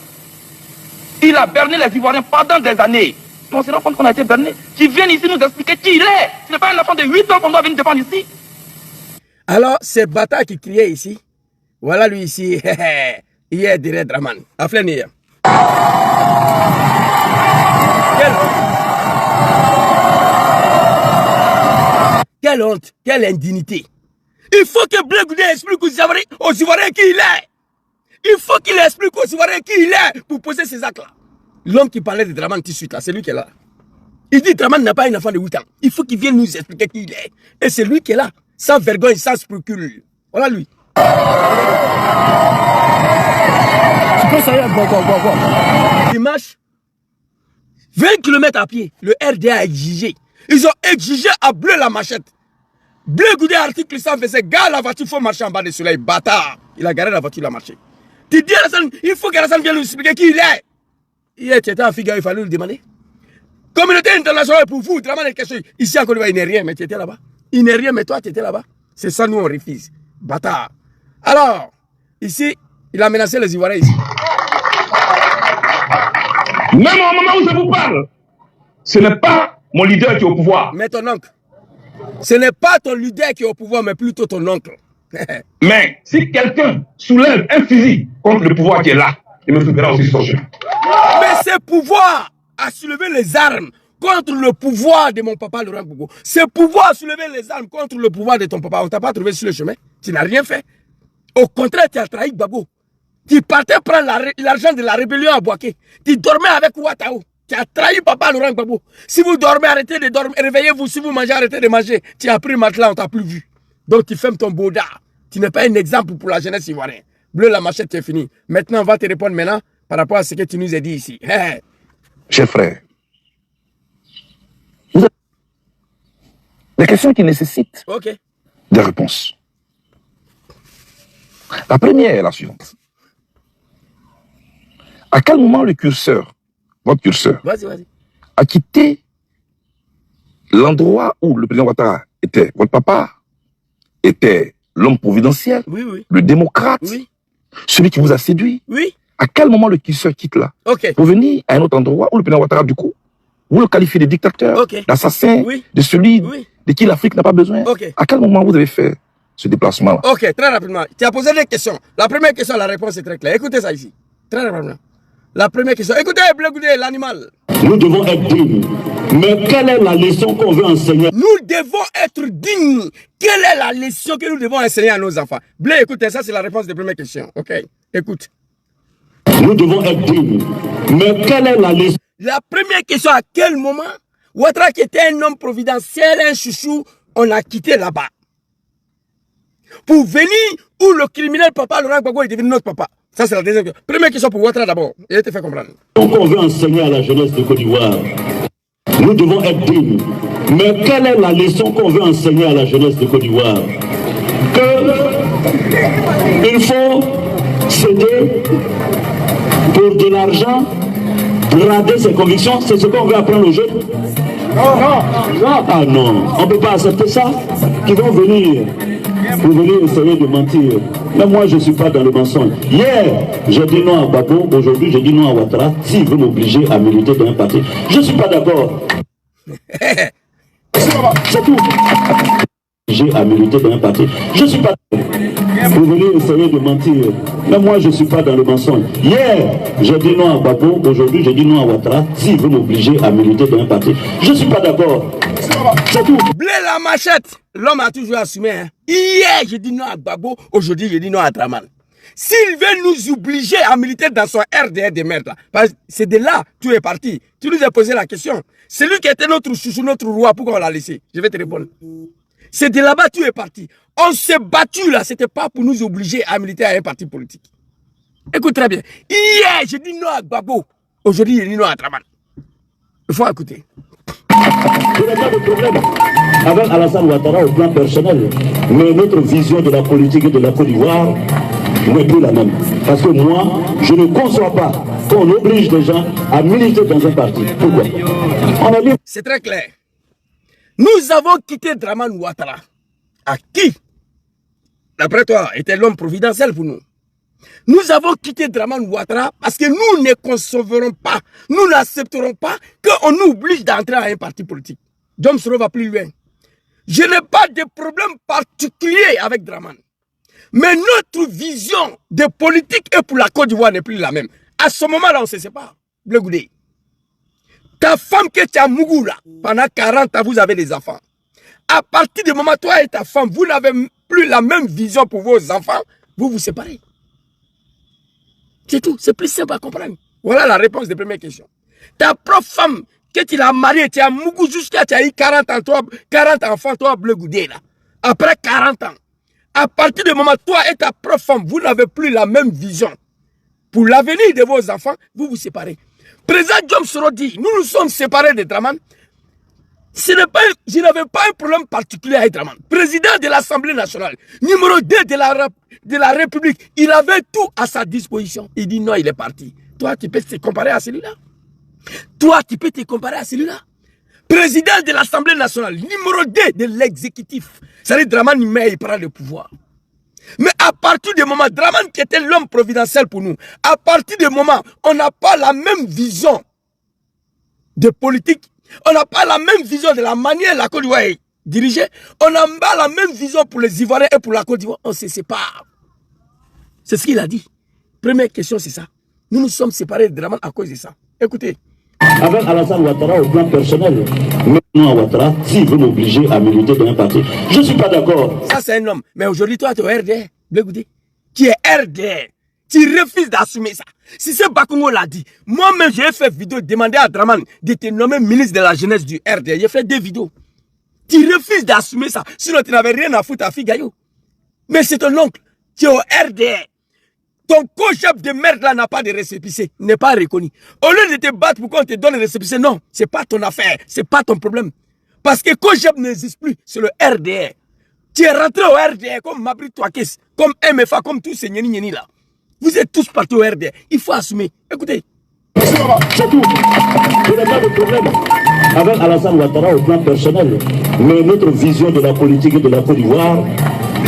Il a berné les Ivoiriens pendant des années. On se rend compte qu'on a été berné. Ils viennent ici nous expliquer qui il est. Ce n'est pas un enfant de 8 ans qu'on doit venir défendre ici. Alors, ces bâtards qui criaient ici, voilà lui ici, il est derrière Draman. Aflenir. Quelle honte, quelle indignité. Il faut que Blé Goudé explique aux Ivoiriens qui il est. Il faut qu'il explique aux Ivoiriens qui il est pour poser ces actes-là. L'homme qui parlait de Draman tout de suite, là, c'est lui qui est là. Il dit Draman n'a pas un enfant de 8 ans. Il faut qu'il vienne nous expliquer qui il est. Et c'est lui qui est là, sans vergogne, sans scrupule. Voilà lui. Tu peux ça y est, Il marche 20 km à pied. Le RDA a exigé. Ils ont exigé à Bleu la machette. Bleu Goudé, article 100, fait gars, la voiture, il faut marcher en bas du soleil. Bâtard. Il a garé la voiture, il a marché. Tu dis à Alassane, il faut qu'Alassane vienne nous expliquer qui il est. Hier, tu étais en figure, il fallait lui demander. Communauté internationale pour vous, Draman est question. Ici en Côte d'Ivoire, il n'est rien, mais tu étais là-bas. Il n'est rien, mais toi, tu étais là-bas. C'est ça, nous, on refuse. Bâtard. Alors, ici, il a menacé les Ivoiriens ici. Même au moment où je vous parle, ce n'est pas mon leader qui est au pouvoir. Mais ton oncle. Ce n'est pas ton leader qui est au pouvoir, mais plutôt ton oncle. Mais si quelqu'un soulève un fusil contre le pouvoir qui est là, il me soulèvera aussi son chemin. Mais ce pouvoir à soulever les armes contre le pouvoir de mon papa Laurent Gbagbo. Ce pouvoir à soulever les armes contre le pouvoir de ton papa. On ne t'a pas trouvé sur le chemin. Tu n'as rien fait. Au contraire, tu as trahi Gbagbo. Tu partais prendre l'argent de la rébellion à Boaké. Tu dormais avec Ouattao. Tu as trahi papa Laurent Gbagbo. Si vous dormez, arrêtez de dormir. Réveillez-vous. Si vous mangez, arrêtez de manger. Tu as pris le matelas, on ne t'a plus vu. Donc tu fermes ton baudard. Tu n'es pas un exemple pour la jeunesse ivoirienne. Bleu la machette, c'est fini. Maintenant, on va te répondre maintenant par rapport à ce que tu nous as dit ici. Chers frères, vous avez des questions qui nécessitent des réponses. La première est la suivante. À quel moment le curseur, votre curseur, a quitté l'endroit où le président Ouattara était, votre papa, était l'homme providentiel, le démocrate, celui qui vous a séduit? À quel moment le curseur quitte là pour venir à un autre endroit où le président Ouattara, du coup, vous le qualifiez de dictateur, d'assassin, de celui de qui l'Afrique n'a pas besoin? À quel moment vous avez fait ce déplacement-là? Ok, très rapidement. Tu as posé des questions. La première question, la réponse est très claire. Écoutez ça ici. Très rapidement. La première question. Écoutez, Bleu Goudé, l'animal. Nous devons être dignes. Mais quelle est la leçon qu'on veut enseigner? Nous devons être dignes. Quelle est la leçon que nous devons enseigner à nos enfants? Bleu, écoutez, ça c'est la réponse des premières questions. Ok, écoute. Nous devons être dignes. Mais quelle est la leçon? La première question, à quel moment Ouattara, qui était un homme providentiel, un chouchou, on l'a quitté là-bas pour venir où le criminel papa Laurent Gbagbo est devenu notre papa. Ça, c'est la deuxième question. Première question pour Ouattara d'abord. Il a été fait comprendre. Donc, on veut enseigner à la jeunesse de Côte d'Ivoire. Nous devons être dignes. Mais quelle est la leçon qu'on veut enseigner à la jeunesse de Côte d'Ivoire? Il faut céder pour de l'argent, brader ses convictions. C'est ce qu'on veut apprendre aux jeunes. Ah non, on ne peut pas accepter ça. Ils vont venir pour venir essayer de mentir. Mais moi, je ne suis pas dans le mensonge. Hier, j'ai dit non à Gbagbo. Aujourd'hui, j'ai dit non à Ouattara. S'il veut m'obliger à militer dans un parti, je ne suis pas d'accord. C'est tout. J'ai à militer dans un parti. Je ne suis pas pour venir essayer de mentir. Mais moi, je ne suis pas dans le mensonge. Hier, j'ai dit non à Gbagbo. Aujourd'hui, j'ai dit non à Ouattara. S'il veut m'obliger à militer dans un parti, je ne suis pas d'accord. C'est tout. Bleu la machette. L'homme a toujours assumé. Hein. Hier, j'ai dit non à Gbagbo. Aujourd'hui, j'ai dit non à Draman. S'il veut nous obliger à militer dans son RDR de merde, c'est de là que tu es parti. Tu nous as posé la question. C'est lui qui était notre chouchou, notre roi. Pourquoi on l'a laissé? Je vais te répondre. C'est de là-bas que tu es parti. On s'est battu là. C'était pas pour nous obliger à militer à un parti politique. Écoute très bien. Hier, j'ai dit non à Gbagbo. Aujourd'hui, j'ai dit non à Draman. Il faut écouter. Je n'ai pas de problème avec Alassane Ouattara au plan personnel. Mais notre vision de la politique et de la Côte d'Ivoire n'est plus la même. Parce que moi, je ne conçois pas qu'on oblige les gens à militer dans un parti. Pourquoi? C'est très clair. Nous avons quitté Draman Ouattara. À qui, d'après toi, était l'homme providentiel pour nous? Nous avons quitté Draman Ouattara parce que nous ne concevrons pas, nous n'accepterons pas qu'on nous oblige d'entrer à un parti politique. John Soro va plus loin. Je n'ai pas de problème particulier avec Draman. Mais notre vision de politique et pour la Côte d'Ivoire n'est plus la même. À ce moment-là, on se sépare. Bleu Goudé. Ta femme que tu as Mougou là, pendant 40 ans, vous avez des enfants. À partir du moment où toi et ta femme, vous n'avez plus la même vision pour vos enfants, vous vous séparez. C'est tout. C'est plus simple à comprendre. Voilà la réponse des premières questions. Ta propre femme, que tu l'as mariée, tu as mougou jusqu'à tu as eu 40 ans, toi, 40 enfants, toi, Bleu Goudé, là. Après 40 ans, à partir du moment où toi et ta propre femme, vous n'avez plus la même vision. Pour l'avenir de vos enfants, vous vous séparez. Président Diom Soro dit, nous nous sommes séparés de Draman. Je n'avais pas un problème particulier avec Draman. Président de l'Assemblée nationale, numéro 2 de la République, il avait tout à sa disposition. Il dit non, il est parti. Toi, tu peux te comparer à celui-là. Toi, tu peux te comparer à celui-là. Président de l'Assemblée nationale, numéro 2 de l'exécutif. C'est-à-dire Draman, il prend le pouvoir. Mais à partir du moment, Draman qui était l'homme providentiel pour nous, à partir du moment, on n'a pas la même vision de politique, on n'a pas la même vision de la manière la Côte d'Ivoire est dirigée, on n'a pas la même vision pour les Ivoiriens et pour la Côte d'Ivoire, on se sépare. C'est ce qu'il a dit. Première question, c'est ça. Nous nous sommes séparés de Draman à cause de ça. Écoutez. Avec Alassane Ouattara au plan personnel, maintenant Ouattara, s'il veut m'obliger à militer dans un parti, je ne suis pas d'accord. Ça, c'est un homme. Mais aujourd'hui, toi, tu es RDR, Bleu Goudé, qui est RDR. Tu refuses d'assumer ça. Si c'est Bakongo l'a dit, moi-même, j'ai fait vidéo demander à Draman de te nommer ministre de la jeunesse du RDR. J'ai fait 2 vidéos. Tu refuses d'assumer ça. Sinon, tu n'avais rien à foutre à Figayo. Mais c'est ton oncle qui est au RDR. Ton co-chef de merde là n'a pas de récépissé, n'est pas reconnu. Au lieu de te battre pour qu'on te donne le récépissé, non, c'est pas ton affaire, c'est pas ton problème. Parce que co-chef n'existe plus, c'est le RDR. Tu es rentré au RDR comme Mabri Touakes, comme MFA, comme tous ces Nyeni là. Vous êtes tous partis au RDR, il faut assumer. Écoutez. C'est tout. Je n'ai pas de problème avec Alassane Ouattara au plan personnel. Mais notre vision de la politique et de la Côte d'Ivoire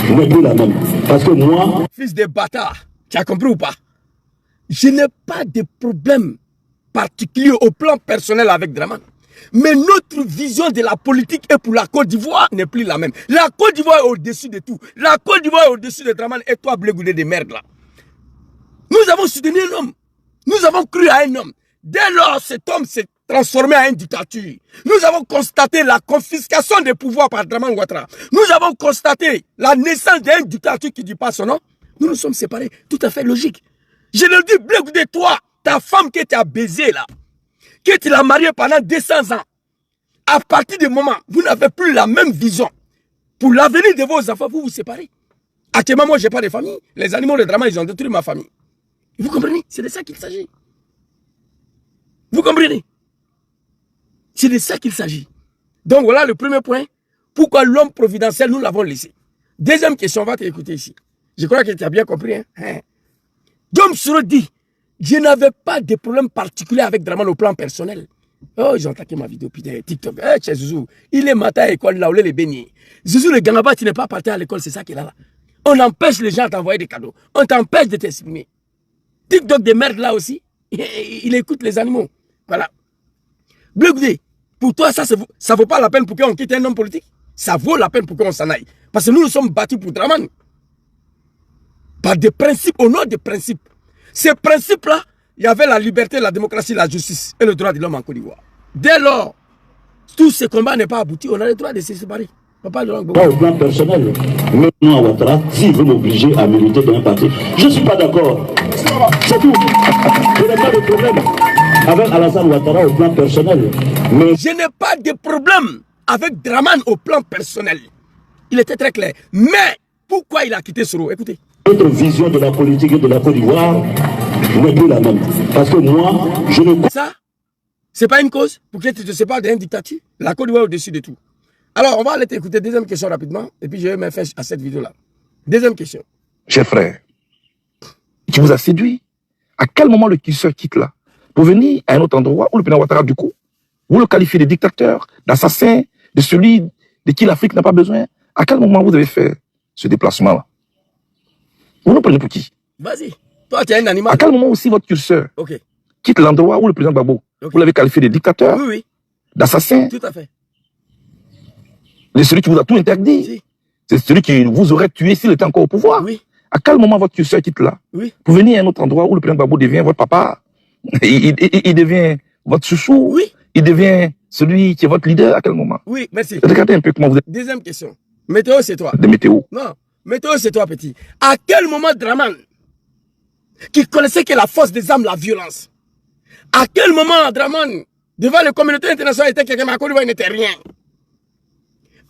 n'est plus la même. Parce que moi... Fils de bâtard. Tu as compris ou pas? Je n'ai pas de problème particulier au plan personnel avec Draman. Mais notre vision de la politique et pour la Côte d'Ivoire n'est plus la même. La Côte d'Ivoire est au-dessus de tout. La Côte d'Ivoire est au-dessus de Draman et toi, Bleu Goudé de merde là. Nous avons soutenu un homme. Nous avons cru à un homme. Dès lors, cet homme s'est transformé en une dictature. Nous avons constaté la confiscation des pouvoirs par Draman Ouattara. Nous avons constaté la naissance d'une dictature qui ne dit pas son nom. Nous nous sommes séparés, tout à fait logique. Je le dis, Bleu Goudé, toi, ta femme que tu as baisée là, que tu l'as mariée pendant 200 ans, à partir du moment où vous n'avez plus la même vision pour l'avenir de vos enfants, vous vous séparez. Actuellement, moi, je n'ai pas de famille. Les animaux de Draman, ils ont détruit ma famille. Vous comprenez? C'est de ça qu'il s'agit. Vous comprenez? C'est de ça qu'il s'agit. Donc voilà le premier point. Pourquoi l'homme providentiel, nous l'avons laissé. Deuxième question, on va t'écouter ici. Je crois que tu as bien compris. Hein? Diom Soro dit, je n'avais pas de problème particulier avec Draman au plan personnel. Oh, ils ont attaqué ma vidéo, putain, TikTok. Eh, tiens, Zouzou, il est matin à l'école, là où les baignés. Zouzou, le Gangaba, tu n'es pas parti à l'école, c'est ça qu'il a là. On empêche les gens de t'envoyer des cadeaux. On t'empêche de t'exprimer. TikTok de merde là aussi, il écoute les animaux. Voilà. Bleu Goudé, pour toi, ça ne vaut pas la peine pour qu'on quitte un homme politique. Ça vaut la peine pour qu'on s'en aille. Parce que nous nous sommes battus pour Draman. Par des principes, au nom des principes. Ces principes-là, il y avait la liberté, la démocratie, la justice et le droit de l'homme en Côte d'Ivoire. Dès lors, tout ce combat n'est pas abouti, on a le droit de se séparer. Pas au plan personnel. Maintenant, Ouattara, s'il veut m'obliger à militer dans un parti, je ne suis pas d'accord. C'est tout. Je n'ai pas de problème avec Alassane Ouattara au plan personnel. Mais je n'ai pas de problème avec Draman au plan personnel. Il était très clair. Mais pourquoi il a quitté Soro? Écoutez. Notre vision de la politique et de la Côte d'Ivoire n'est plus la même. Parce que moi, je ne... Ça, c'est pas une cause pour que tu te sépares d'une dictature. La Côte d'Ivoire est au-dessus de tout. Alors, on va aller t'écouter. Deuxième question rapidement. Et puis, je vais me faire à cette vidéo-là. Deuxième question. Cher frère, qui vous a séduit? À quel moment le kisseur quitte là? Pour venir à un autre endroit où le président Ouattara, du coup, vous le qualifiez de dictateur, d'assassin, de celui de qui l'Afrique n'a pas besoin. À quel moment vous avez fait ce déplacement-là? Vous nous prenez pour qui? Vas-y. Toi, tu es un animal. À quel moment aussi votre curseur quitte l'endroit où le président Gbagbo, vous l'avez qualifié de dictateur, d'assassin? Tout à fait. C'est celui qui vous a tout interdit. Si. C'est celui qui vous aurait tué s'il était encore au pouvoir. Oui. À quel moment votre curseur quitte là? Pour venir à un autre endroit où le président Gbagbo devient votre papa, il devient votre chouchou, il devient celui qui est votre leader. À quel moment? Oui, merci. Regardez un peu comment vous êtes. Deuxième question. Météo, c'est toi. De météo. Non, météo, c'est toi, petit. À quel moment Draman qui connaissait que la force des armes, la violence. À quel moment Draman, devant les communautés internationales, était quelqu'un, mais à Côte d'Ivoire, il n'était rien.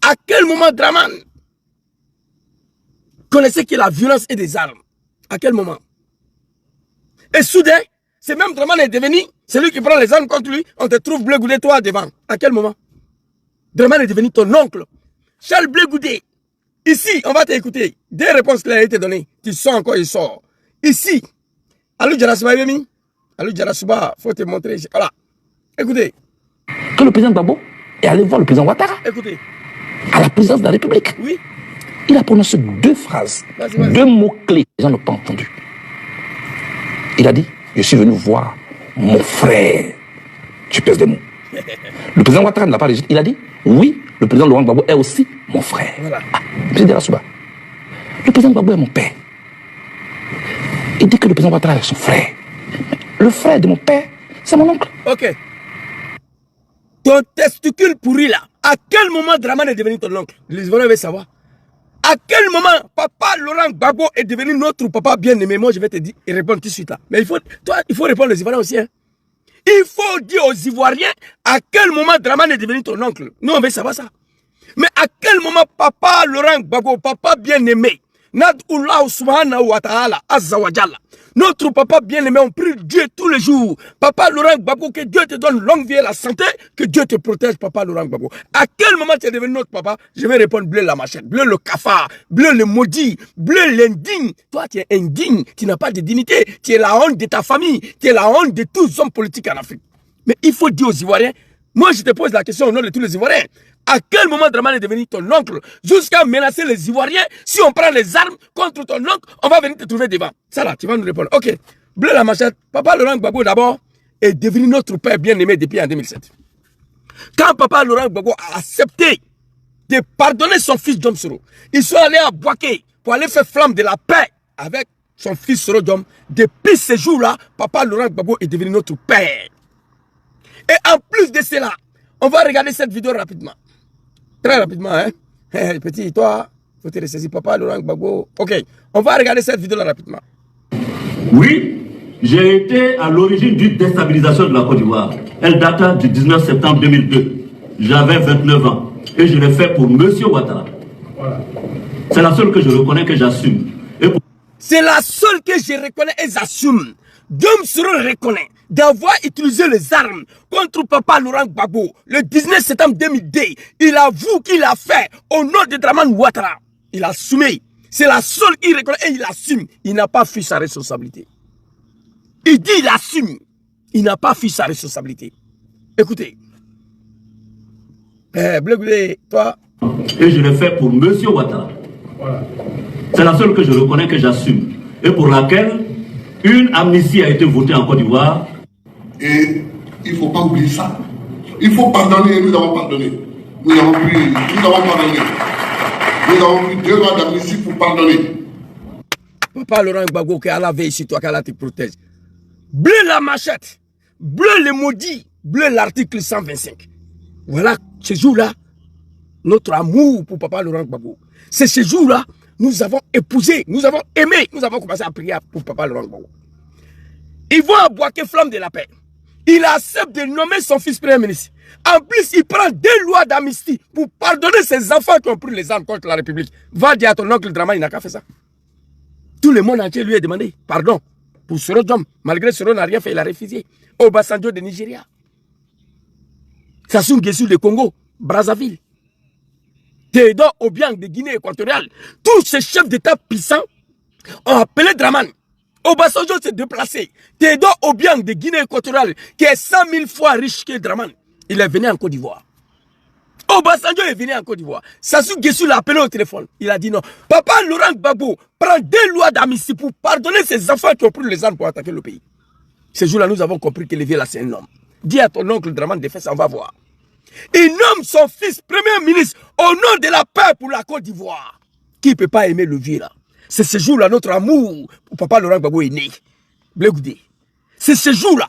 À quel moment Draman connaissait que la violence est des armes? À quel moment? Et soudain, c'est même Draman est devenu celui qui prend les armes contre lui, on te trouve Blé Goudé toi devant. À quel moment? Draman est devenu ton oncle. Charles Blé Goudé. Ici, on va t'écouter. Des réponses qui ont été données. Tu sors encore, il sort. Ici, Alou Djarasuba, Alou Djarasuba, faut te montrer. Voilà. Écoutez. Que le président Gbagbo est allé voir le président Ouattara. Écoutez. À la présidence de la République. Oui. Il a prononcé deux phrases, deux mots-clés que les gens n'ont pas entendus. Il a dit, je suis venu voir mon frère. Tu pèses des mots. Le président Ouattara ne l'a pas rejeté. Il a dit, oui, le président Laurent Gbagbo est aussi mon frère. Voilà. Président Djarasuba, le président Gbagbo est mon père. Il dit que le président Ouattara est son frère. Le frère de mon père, c'est mon oncle. Ok. Ton testicule pourri là, à quel moment Draman est devenu ton oncle? Les Ivoiriens veulent savoir. À quel moment papa Laurent Gbagbo est devenu notre papa bien-aimé? Moi, je vais te dire et répondre tout de suite là. Mais il faut répondre aux Ivoiriens aussi. Hein. Il faut dire aux Ivoiriens à quel moment Draman est devenu ton oncle. Nous, on veut savoir ça. Mais à quel moment papa Laurent Gbagbo, papa bien-aimé, Nad'Ullah subhanahu wa ta'ala, azza wa jalla, notre papa bien-aimé, on prie Dieu tous les jours. Papa Laurent Gbagbo, que Dieu te donne longue vie et la santé, que Dieu te protège, papa Laurent Gbagbo. À quel moment tu es devenu notre papa? Je vais répondre bleu la machette, bleu le cafard, bleu le maudit, bleu l'indigne. Toi, tu es indigne, tu n'as pas de dignité, tu es la honte de ta famille, tu es la honte de tous les hommes politiques en Afrique. Mais il faut dire aux Ivoiriens, moi je te pose la question au nom de tous les Ivoiriens. À quel moment Draman est devenu ton oncle? Jusqu'à menacer les Ivoiriens, si on prend les armes contre ton oncle, on va venir te trouver devant. Ça là, tu vas nous répondre. Ok, bleu la machette, papa Laurent Gbagbo d'abord est devenu notre père bien-aimé depuis en 2007. Quand papa Laurent Gbagbo a accepté de pardonner son fils Diom Soro, ils sont allés à Bouaké pour aller faire flamme de la paix avec son fils Soro Diom. Depuis ce jour-là, papa Laurent Gbagbo est devenu notre père. Et en plus de cela, on va regarder cette vidéo rapidement. Très rapidement, hein. Hey, petit, toi, faut te ressaisir, papa Laurent Gbagbo. Ok, on va regarder cette vidéo rapidement. Oui, j'ai été à l'origine d'une déstabilisation de la Côte d'Ivoire. Elle date du 19 septembre 2002. J'avais 29 ans. Et je l'ai fait pour M. Ouattara. Voilà. C'est la seule que je reconnais, que j'assume. C'est la seule que je reconnais et j'assume. Diom Soro reconnaît d'avoir utilisé les armes contre papa Laurent Gbagbo le 19 septembre 2002. Il avoue qu'il a fait au nom de Draman Ouattara. Il a assumé. C'est la seule qu'il reconnaît et il assume. Il n'a pas fui sa responsabilité. Il dit il assume. Il n'a pas fui sa responsabilité. Écoutez. Blé Goudé, toi. Et je l'ai fait pour M. Ouattara. Voilà. C'est la seule que je reconnais, que j'assume. Et pour laquelle une amnistie a été votée en Côte d'Ivoire. Et il ne faut pas oublier ça. Il faut pardonner, nous avons pardonné. Nous avons pardonné. Nous avons pris 2 ans d'amnistie pour pardonner. Papa Laurent Gbagbo, qu'Allah veille sur toi, qu'Allah te protège. Bleu la machette, bleu le maudit, bleu l'article 125. Voilà, ce jour-là, notre amour pour papa Laurent Gbagbo. C'est ce jour-là, nous avons épousé, nous avons aimé, nous avons commencé à prier pour papa Laurent Gbagbo. Ils vont à Bouaké, flamme de la paix. Il accepte de nommer son fils premier ministre. En plus, il prend 2 lois d'amnistie pour pardonner ses enfants qui ont pris les armes contre la République. Va dire à ton oncle Draman, il n'a qu'à faire ça. Tout le monde entier lui a demandé pardon pour Soro Diom. Malgré Soro n'a rien fait, il a refusé. Obasanjo de Nigeria. Sassou Nguesso de Congo, Brazzaville. Théodore Obiang de Guinée équatoriale. Tous ces chefs d'État puissants ont appelé Draman. Obasanjo s'est déplacé. Théodore Obiang de Guinée équatoriale, qui est 100 000 fois riche que Draman, il est venu en Côte d'Ivoire. Obasanjo est venu en Côte d'Ivoire. Sassou Nguesso l'a appelé au téléphone. Il a dit non. Papa Laurent Gbagbo prend 2 lois d'amnistie pour pardonner ses enfants qui ont pris les armes pour attaquer le pays. Ce jour-là, nous avons compris que le vieux là, c'est un homme. Dis à ton oncle Draman de faire ça, on va voir. Il nomme son fils premier ministre au nom de la paix pour la Côte d'Ivoire. Qui ne peut pas aimer le vieux là? C'est ce jour-là, notre amour pour papa Laurent Gbagbo est né. Blé Goudé. C'est ce jour-là.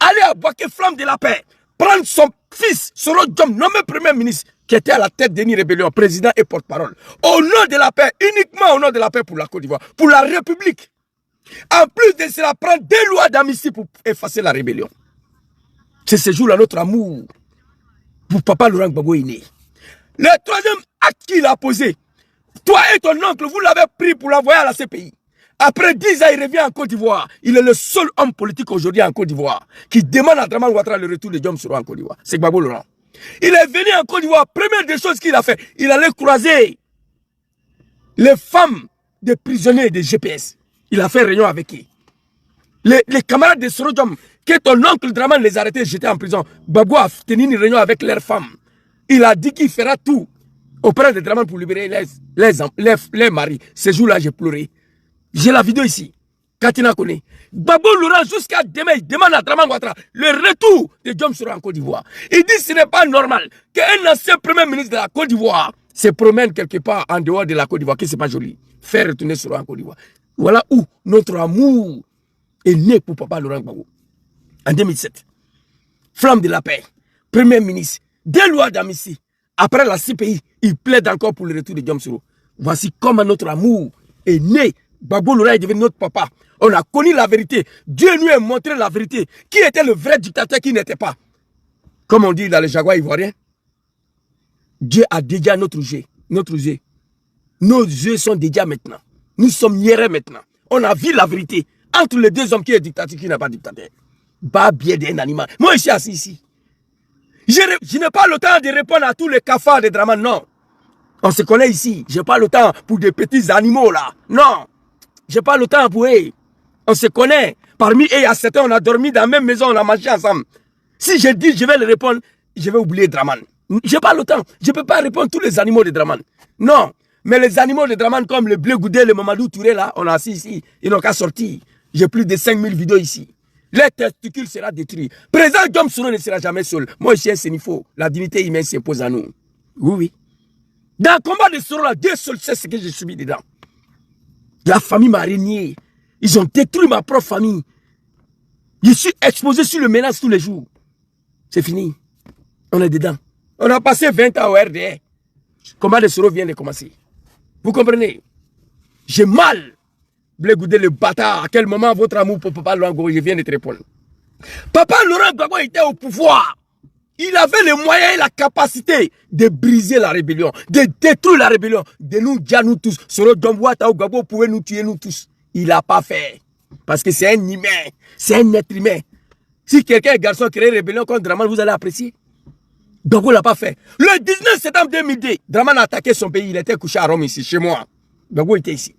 Aller à Bouaké, flamme de la paix, prendre son fils, Soro Diom, nommé premier ministre, qui était à la tête d'Eni Rébellion, président et porte-parole, au nom de la paix, uniquement au nom de la paix pour la Côte d'Ivoire, pour la République. En plus de cela, prend 2 lois d'amnistie pour effacer la rébellion. C'est ce jour-là notre amour pour Papa Laurent Gbagbo est né. Le troisième acte qu'il a posé, toi et ton oncle, vous l'avez pris pour l'envoyer à la CPI. Après 10 ans, il revient en Côte d'Ivoire. Il est le seul homme politique aujourd'hui en Côte d'Ivoire qui demande à Dramane Ouattara le retour de Diom Soro en Côte d'Ivoire. C'est Gbagbo Laurent. Il est venu en Côte d'Ivoire. Première des choses qu'il a fait, il allait croiser les femmes des prisonniers de GPS. Il a fait réunion avec eux. Les camarades de Soro Diom, que ton oncle Dramane les a arrêtés et jetés en prison, Gbagbo a tenu une réunion avec leurs femmes. Il a dit qu'il fera tout auprès de Dramane pour libérer les maris. Ce jour-là, j'ai pleuré. J'ai la vidéo ici. Katina connaît. Gbagbo Laurent, jusqu'à demain, il demande à Dramane Ouattara le retour de Diom Soro en Côte d'Ivoire. Il dit que ce n'est pas normal qu'un ancien premier ministre de la Côte d'Ivoire se promène quelque part en dehors de la Côte d'Ivoire, que ce n'est pas joli. Faire retourner Soro en Côte d'Ivoire. Voilà où notre amour est né pour Papa Laurent Gbagbo. En 2007, flamme de la paix, premier ministre, 2 lois d'amnistie. Après la CPI, il plaide encore pour le retour de Diom Soro. Voici comment notre amour est né. Gbagbo Laurent est devenu notre papa. On a connu la vérité. Dieu nous a montré la vérité. Qui était le vrai dictateur, qui n'était pas. Comme on dit dans les jaguars ivoiriens, Dieu a déjà notre jeu. Notre jeu. Nos yeux sont déjà maintenant. Nous sommes hier maintenant. On a vu la vérité. Entre les 2 hommes, qui est dictateur, qui n'est pas dictateur. Bas bien d'un animal. Moi, je suis assis ici. Je n'ai pas le temps de répondre à tous les cafards de Dramane, non. On se connaît ici. Je n'ai pas le temps pour des petits animaux là. Non. Je n'ai pas le temps pour eux. On se connaît. Parmi eux, il y a certains, on a dormi dans la même maison, on a mangé ensemble. Si je dis, je vais le répondre, je vais oublier Dramane. Je n'ai pas le temps. Je ne peux pas répondre à tous les animaux de Dramane. Non. Mais les animaux de Dramane, comme le Blé Goudé, le Mamadou Touré, là, on a assis ici. Ils n'ont qu'à sortir. J'ai plus de 5000 vidéos ici. Les testicules seront détruits. Président Diom Soro ne sera jamais seul. Moi, je suis un sénifo. La dignité humaine s'impose à nous. Oui, oui. Dans le combat de Soro, là, Dieu seul sait ce que j'ai subi dedans. La famille m'a régné. Ils ont détruit ma propre famille. Je suis exposé sur le menace tous les jours. C'est fini. On est dedans. On a passé 20 ans au RDR. Le combat de Soro vient de commencer. Vous comprenez? J'ai mal. Blé Goudé, le bâtard. À quel moment votre amour pour Papa Laurent Gbagbo, je viens de te répondre. Papa Laurent Gbagbo était au pouvoir. Il avait les moyens et la capacité de briser la rébellion, de détruire la rébellion, de nous dire nous tous. Soro Diom Ouattara Gbagbo pouvait nous tuer nous tous. Il n'a pas fait. Parce que c'est un humain. C'est un être humain. Si quelqu'un est garçon crée une rébellion contre Dramane, vous allez apprécier. Gbagbo ne l'a pas fait. Le 19 septembre 2002, Dramane a attaqué son pays. Il était couché à Rome ici, chez moi. Gbagbo était ici.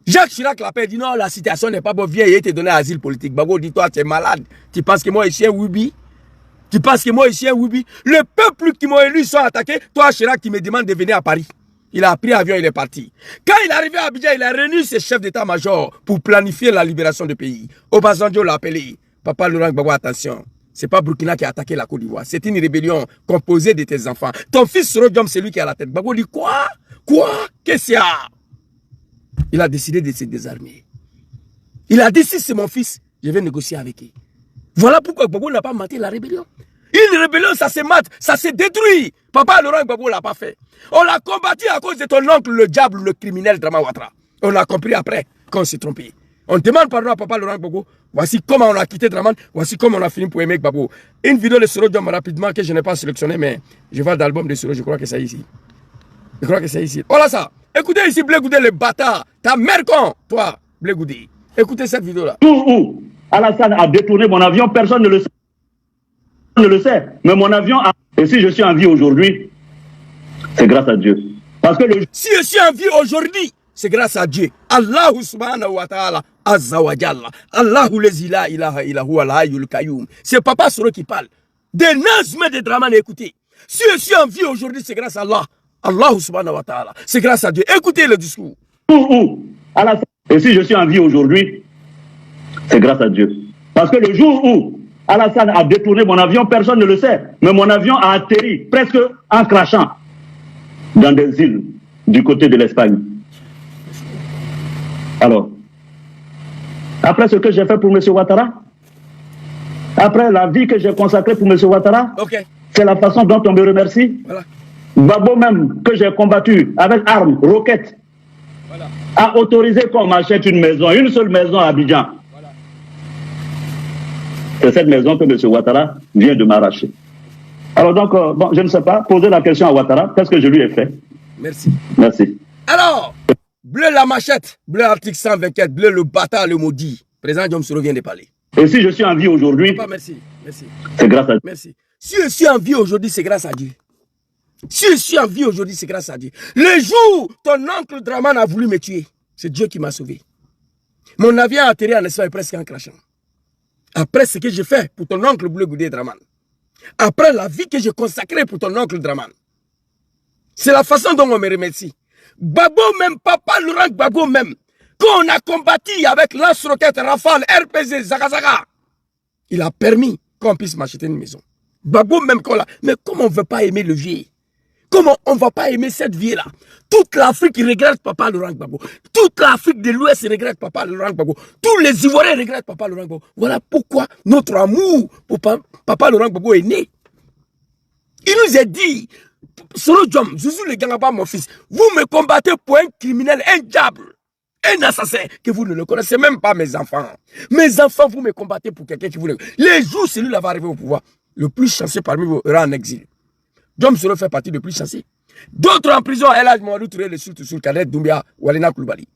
Jacques Chirac l'appelle, dit non, la situation n'est pas bonne, viens, il t'a donné asile politique. Gbagbo dit, toi, tu es malade. Tu penses que moi, je suis un Wibi? Tu penses que moi, je suis un Wibi? Le peuple qui m'a élu sont attaqués. Toi, Chirac, qui me demande de venir à Paris. Il a pris l'avion, il est parti. Quand il est arrivé à Abidjan, il a réuni ses chefs d'état-major pour planifier la libération du pays. Obasanjo l'a appelé. Papa Laurent Gbagbo, attention. C'est pas Burkina qui a attaqué la Côte d'Ivoire. C'est une rébellion composée de tes enfants. Ton fils Soro Diom, c'est lui qui a la tête. Gbagbo dit quoi? Quoi? Qu'est-ce qu'il y a? Il a décidé de se désarmer. Il a dit, si c'est mon fils, je vais négocier avec lui. Voilà pourquoi Gbagbo n'a pas menti la rébellion. Une rébellion, ça se mate, ça se détruit. Papa Laurent Gbagbo ne l'a pas fait. On l'a combattu à cause de ton oncle, le diable, le criminel Dramane Ouattara. On l'a compris après, quand on s'est trompé. On demande pardon à Papa Laurent Gbagbo. Voici comment on a quitté Dramane. Voici comment on a fini pour aimer Gbagbo. Une vidéo de Soro Diom rapidement que je n'ai pas sélectionnée, mais je vois l'album de Soro, je crois que c'est ici. Je crois que c'est ici. Voilà ça. Écoutez ici Blé Goudé, le bâtard. Ta mère con, toi, Blé Goudé. Écoutez cette vidéo-là. Où Alassane a détourné mon avion, personne ne le sait. Personne ne le sait. Mais mon avion a... Et si je suis en vie aujourd'hui, c'est grâce à Dieu. Parce que si je suis en vie aujourd'hui, c'est grâce à Dieu. Allahu subhanahu wa ta'ala, azza wa jalla. Allahu lezi la ilaha illahu al-hayyul qayyum. C'est Papa Soro qui parle. Des nazmés de Dramane, écoutez. Si je suis en vie aujourd'hui, c'est grâce à Allah. Allah subhanahu wa ta'ala. C'est grâce à Dieu. Écoutez le discours. Alassane. Et si je suis en vie aujourd'hui, c'est grâce à Dieu. Parce que le jour où Alassane a détourné mon avion, personne ne le sait. Mais mon avion a atterri presque en crachant dans des îles du côté de l'Espagne. Alors, après ce que j'ai fait pour M. Ouattara, après la vie que j'ai consacrée pour M. Ouattara, c'est la façon dont on me remercie. Voilà. Gbagbo même, que j'ai combattu avec armes, roquettes, a autorisé qu'on m'achète une seule maison à Abidjan. C'est cette maison que M. Ouattara vient de m'arracher. Alors donc, bon, je ne sais pas, poser la question à Ouattara, qu'est-ce que je lui ai fait? Merci. Merci. Alors, bleu la machette, bleu article 124, bleu le bâtard, le maudit. Président Diom Soro vient de parler. Et si je suis en vie aujourd'hui, Merci, merci. c'est grâce à Dieu. Merci. Si je suis en vie aujourd'hui, c'est grâce à Dieu. Si je suis en vie aujourd'hui, c'est grâce à Dieu. Le jour où ton oncle Draman a voulu me tuer, c'est Dieu qui m'a sauvé. Mon avion a atterri en Espagne presque en crachant. Après ce que j'ai fait pour ton oncle Bleu Goudé Draman, après la vie que j'ai consacrée pour ton oncle Draman, c'est la façon dont on me remercie. Gbagbo même, papa Laurent Gbagbo même, quand on a combattu avec lance-roquette, Rafale, RPG, Zagazaga, il a permis qu'on puisse m'acheter une maison. Gbagbo même, mais comment on ne veut pas aimer le vieux? Comment on ne va pas aimer cette vie-là? Toute l'Afrique regrette Papa Laurent Gbagbo. Toute l'Afrique de l'Ouest regrette Papa Laurent Gbagbo. Tous les Ivoiriens regrettent Papa Laurent Gbagbo. Voilà pourquoi notre amour pour Papa Laurent Gbagbo est né. Il nous a dit, Soro Diom, Zouzou le Gangaba, mon fils, vous me combattez pour un criminel, un diable, un assassin, que vous ne le connaissez même pas, mes enfants. Mes enfants, vous me combattez pour quelqu'un qui vous le... Les jours, celui-là va arriver au pouvoir. Le plus chanceux parmi vous ira en exil. Diom Soro fait partie des plus chanceux. D'autres en prison, El Hadj Mamadou Touré, le Sultan Kadet Doumbia, Walena Koulibaly,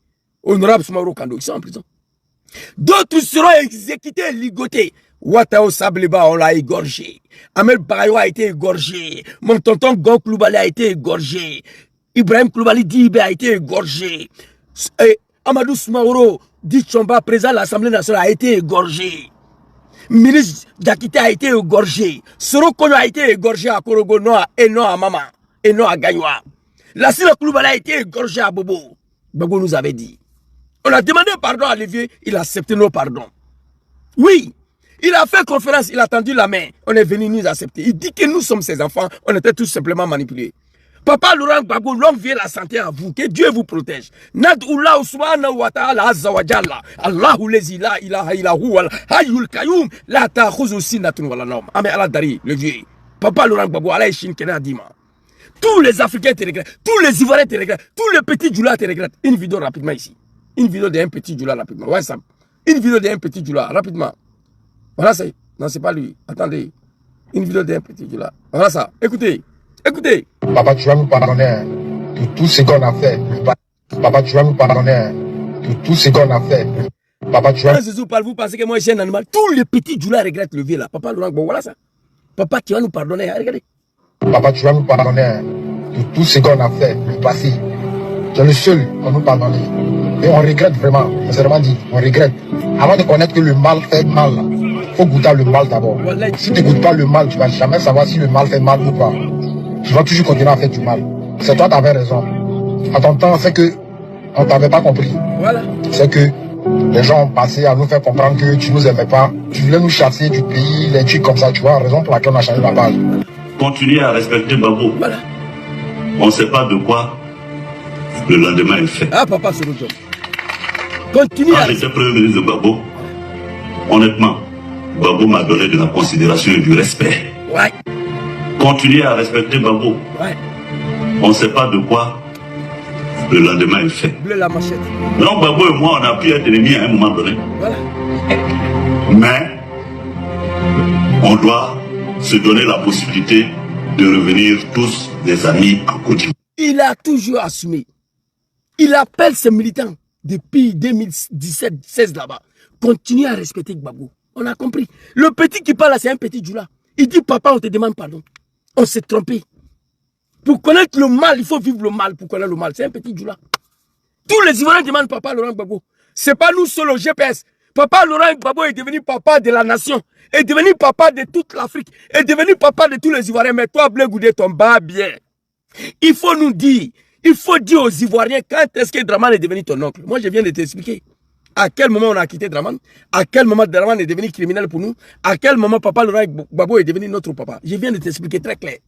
Honorable Soumaoro Kando, ils sont en prison. D'autres seront exécutés, ligotés. Ouattao Sableba, on l'a égorgé. Amel Bayo a été égorgé. Mon tonton Gon Koulibaly a été égorgé. Ibrahim Koulibaly Dibé a été égorgé. Et Amadou Soumaoro Dichomba, président de l'Assemblée nationale, a été égorgé. Ministre Diakité a été égorgé. Soro Kono a été égorgé à Korogo, et non à Mama, et non à Gagnoa. Lassina Koulibaly a été égorgé à Bobo. Bobo nous avait dit. On a demandé pardon à Olivier, il a accepté nos pardons. Oui, il a fait conférence, il a tendu la main. On est venu nous accepter. Il dit que nous sommes ses enfants, on était tout simplement manipulés. Papa Laurent Gbagbo, longue vie et la santé à vous. Que Dieu vous protège. Nad'Ullah subhanahu wa ta'ala azza wa jalla. Allahu lezi la ilaha illahu al hayyul qayyum la ta'khuzu sinatun wa la nawm. Amen Allah dari, le vieux. Papa Laurent Gbagbo, Allah Shin Kena Dima. Tous les Africains te regrettent, tous les Ivoiriens te regrettent, tous les petits Djoula te regrettent. Une vidéo rapidement ici. Une vidéo d'un petit Djoula rapidement. Ouais, ça. Une vidéo d'un petit Djoula rapidement. Voilà ça. Non, c'est pas lui. Attendez. Une vidéo d'un petit Djoula. Voilà ça. Écoutez. Écoutez. Papa, tu vas nous pardonner pour tout ce qu'on a fait. Papa, tu vas nous pardonner pour tout ce qu'on a fait. Papa, tu vas... Quand vous pensez que moi je suis un animal, tous les petits Djoula regrettent le vieux là. Papa Laurent Gbagbo, voilà ça. Papa, tu vas nous pardonner. Regardez. Papa, tu vas nous pardonner pour tout ce qu'on a fait, le passé. Tu es le seul à nous pardonner. Et on regrette vraiment, sincèrement dit, on regrette. Avant de connaître que le mal fait mal, il faut goûter le mal d'abord. Si tu ne goûtes pas le mal, tu ne vas jamais savoir si le mal fait mal ou pas. Tu vas toujours continuer à faire du mal. C'est toi, tu avais raison. En ton temps, c'est que on ne t'avait pas compris. Voilà. C'est que les gens ont passé à nous faire comprendre que tu ne nous aimais pas. Tu voulais nous chasser du pays, les trucs comme ça, tu vois, raison pour laquelle on a changé la page. Continuez à respecter Gbagbo. Voilà. On ne sait pas de quoi le lendemain est fait. Ah, papa, c'est le job. Continue Quand à... j'étais premier ministre de Gbagbo, honnêtement, Gbagbo m'a donné de la considération et du respect. Ouais. Continuez à respecter Gbagbo. Ouais. On ne sait pas de quoi le lendemain est fait. Bleu la machette. Donc Gbagbo et moi, on a pu être ennemis à un moment donné. Voilà. Mais on doit se donner la possibilité de revenir tous des amis en Côte d'Ivoire. Il a toujours assumé. Il appelle ses militants depuis 2017-16 là-bas. Continuez à respecter Gbagbo. On a compris. Le petit qui parle là, c'est un petit Djoula. Il dit, papa, on te demande pardon. On s'est trompé. Pour connaître le mal, il faut vivre le mal pour connaître le mal. C'est un petit Djoula. Tous les Ivoiriens demandent papa Laurent Gbagbo. Ce n'est pas nous seuls au GPS. Papa Laurent Gbagbo est devenu papa de la nation. Est devenu papa de toute l'Afrique. Est devenu papa de tous les Ivoiriens. Mais toi, Bleu Goudé, ton bas bien. Il faut nous dire, il faut dire aux Ivoiriens quand est-ce que Draman est devenu ton oncle. Moi, je viens de t'expliquer. À quel moment on a quitté Draman? À quel moment Draman est devenu criminel pour nous? À quel moment papa Laurent Gbagbo est devenu notre papa? Je viens de t'expliquer très clair.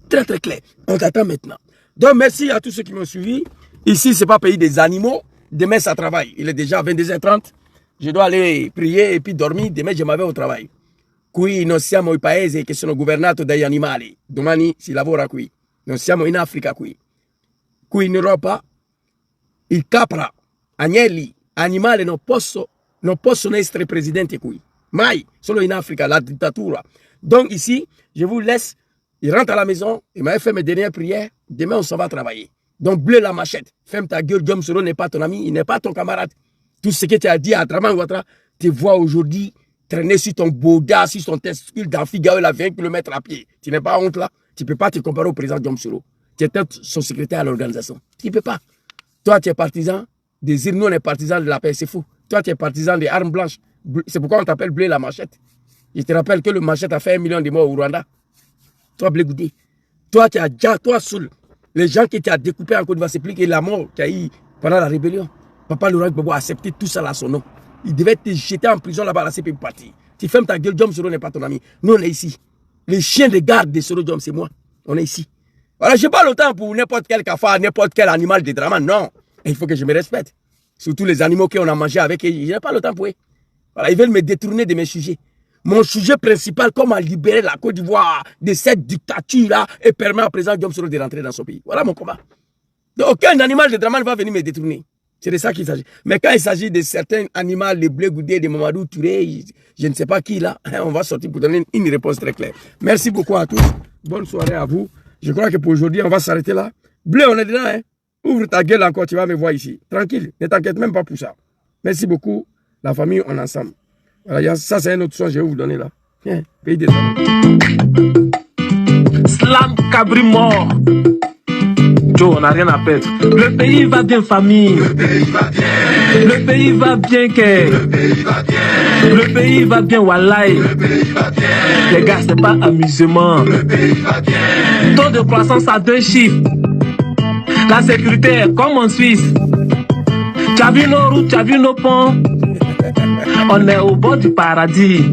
Très très clair. On t'attend maintenant. Donc merci à tous ceux qui m'ont suivi. Ici, ce n'est pas pays des animaux. Demain, ça travaille. Il est déjà 22h30. Je dois aller prier et puis dormir. Demain, je m'en vais au travail. Qui non siamo i paesi che sono governati dagli animali. Domani si lavora qui. Non siamo in Africa qui. Qui in Europa il capra, agnelli, animali non possono essere presidenti qui. Mai, solo in Afrique, la dictature. Donc ici, je vous laisse, il rentre à la maison, il m'a fait mes dernières prières, demain on s'en va travailler. Donc bleu la machette, ferme ta gueule, Guillaume Soro n'est pas ton ami, il n'est pas ton camarade. Tout ce que tu as dit à Draman Ouattara, tu vois aujourd'hui traîner sur ton boda, sur ton testicule dans Figaro, à 20 km à pied. Tu n'es pas honte là, tu ne peux pas te comparer au président Guillaume Soro. Tu étais son secrétaire à l'organisation. Tu ne peux pas. Toi, tu es partisan des îles, nous on est partisans de la paix, c'est fou. Toi, tu es partisan des armes blanches. C'est pourquoi on t'appelle Blé la machette. Je te rappelle que le machette a fait 1 million de morts au Rwanda. Toi, Blé Goudé. Toi, tu as déjà, toi, Soul. Les gens qui t'ont découpé en Côte d'Ivoire, c'est plus que la mort qu'il y a eu pendant la rébellion. Papa Laurent Gbagbo a accepté tout ça à son nom. Il devait te jeter en prison là-bas, la CPI parti. Tu fermes ta gueule, Guillaume Soro n'est pas ton ami. Nous, on est ici. Les chiens de garde de Soro Diom, c'est moi. On est ici. Voilà, je n'ai pas le temps pour n'importe quel cafard, n'importe quel animal de drama. Non. Et il faut que je me respecte. Surtout les animaux qu'on a mangés avec. Je n'ai pas le temps pour eux. Voilà, ils veulent me détourner de mes sujets. Mon sujet principal, comment libérer la Côte d'Ivoire de cette dictature-là et permettre à président Guillaume Soro de rentrer dans son pays. Voilà mon combat. Donc, aucun animal de drama ne va venir me détourner. C'est de ça qu'il s'agit. Mais quand il s'agit de certains animaux, les Blé Goudé, de Mamadou Touré, je ne sais pas qui là, on va sortir pour donner une réponse très claire. Merci beaucoup à tous. Bonne soirée à vous. Je crois que pour aujourd'hui, on va s'arrêter là. Blé, on est dedans. Hein? Ouvre ta gueule encore, tu vas me voir ici. Tranquille, ne t'inquiète même pas pour ça. Merci beaucoup. La famille, on est ensemble. Voilà, ça, c'est un autre son que je vais vous donner là. Tiens, pays des hommes. Slam Cabri mort. Joe, on n'a rien à perdre. Le pays va bien, famille. Le pays va bien. Le pays va bien, que. Le pays va bien. Le pays va bien, Wallahi. Le pays va bien. Les gars, c'est pas amusement. Le pays va bien. Taux de croissance à 2 chiffres. La sécurité est comme en Suisse. Tu as vu nos routes, tu as vu nos ponts. On est au bord du paradis.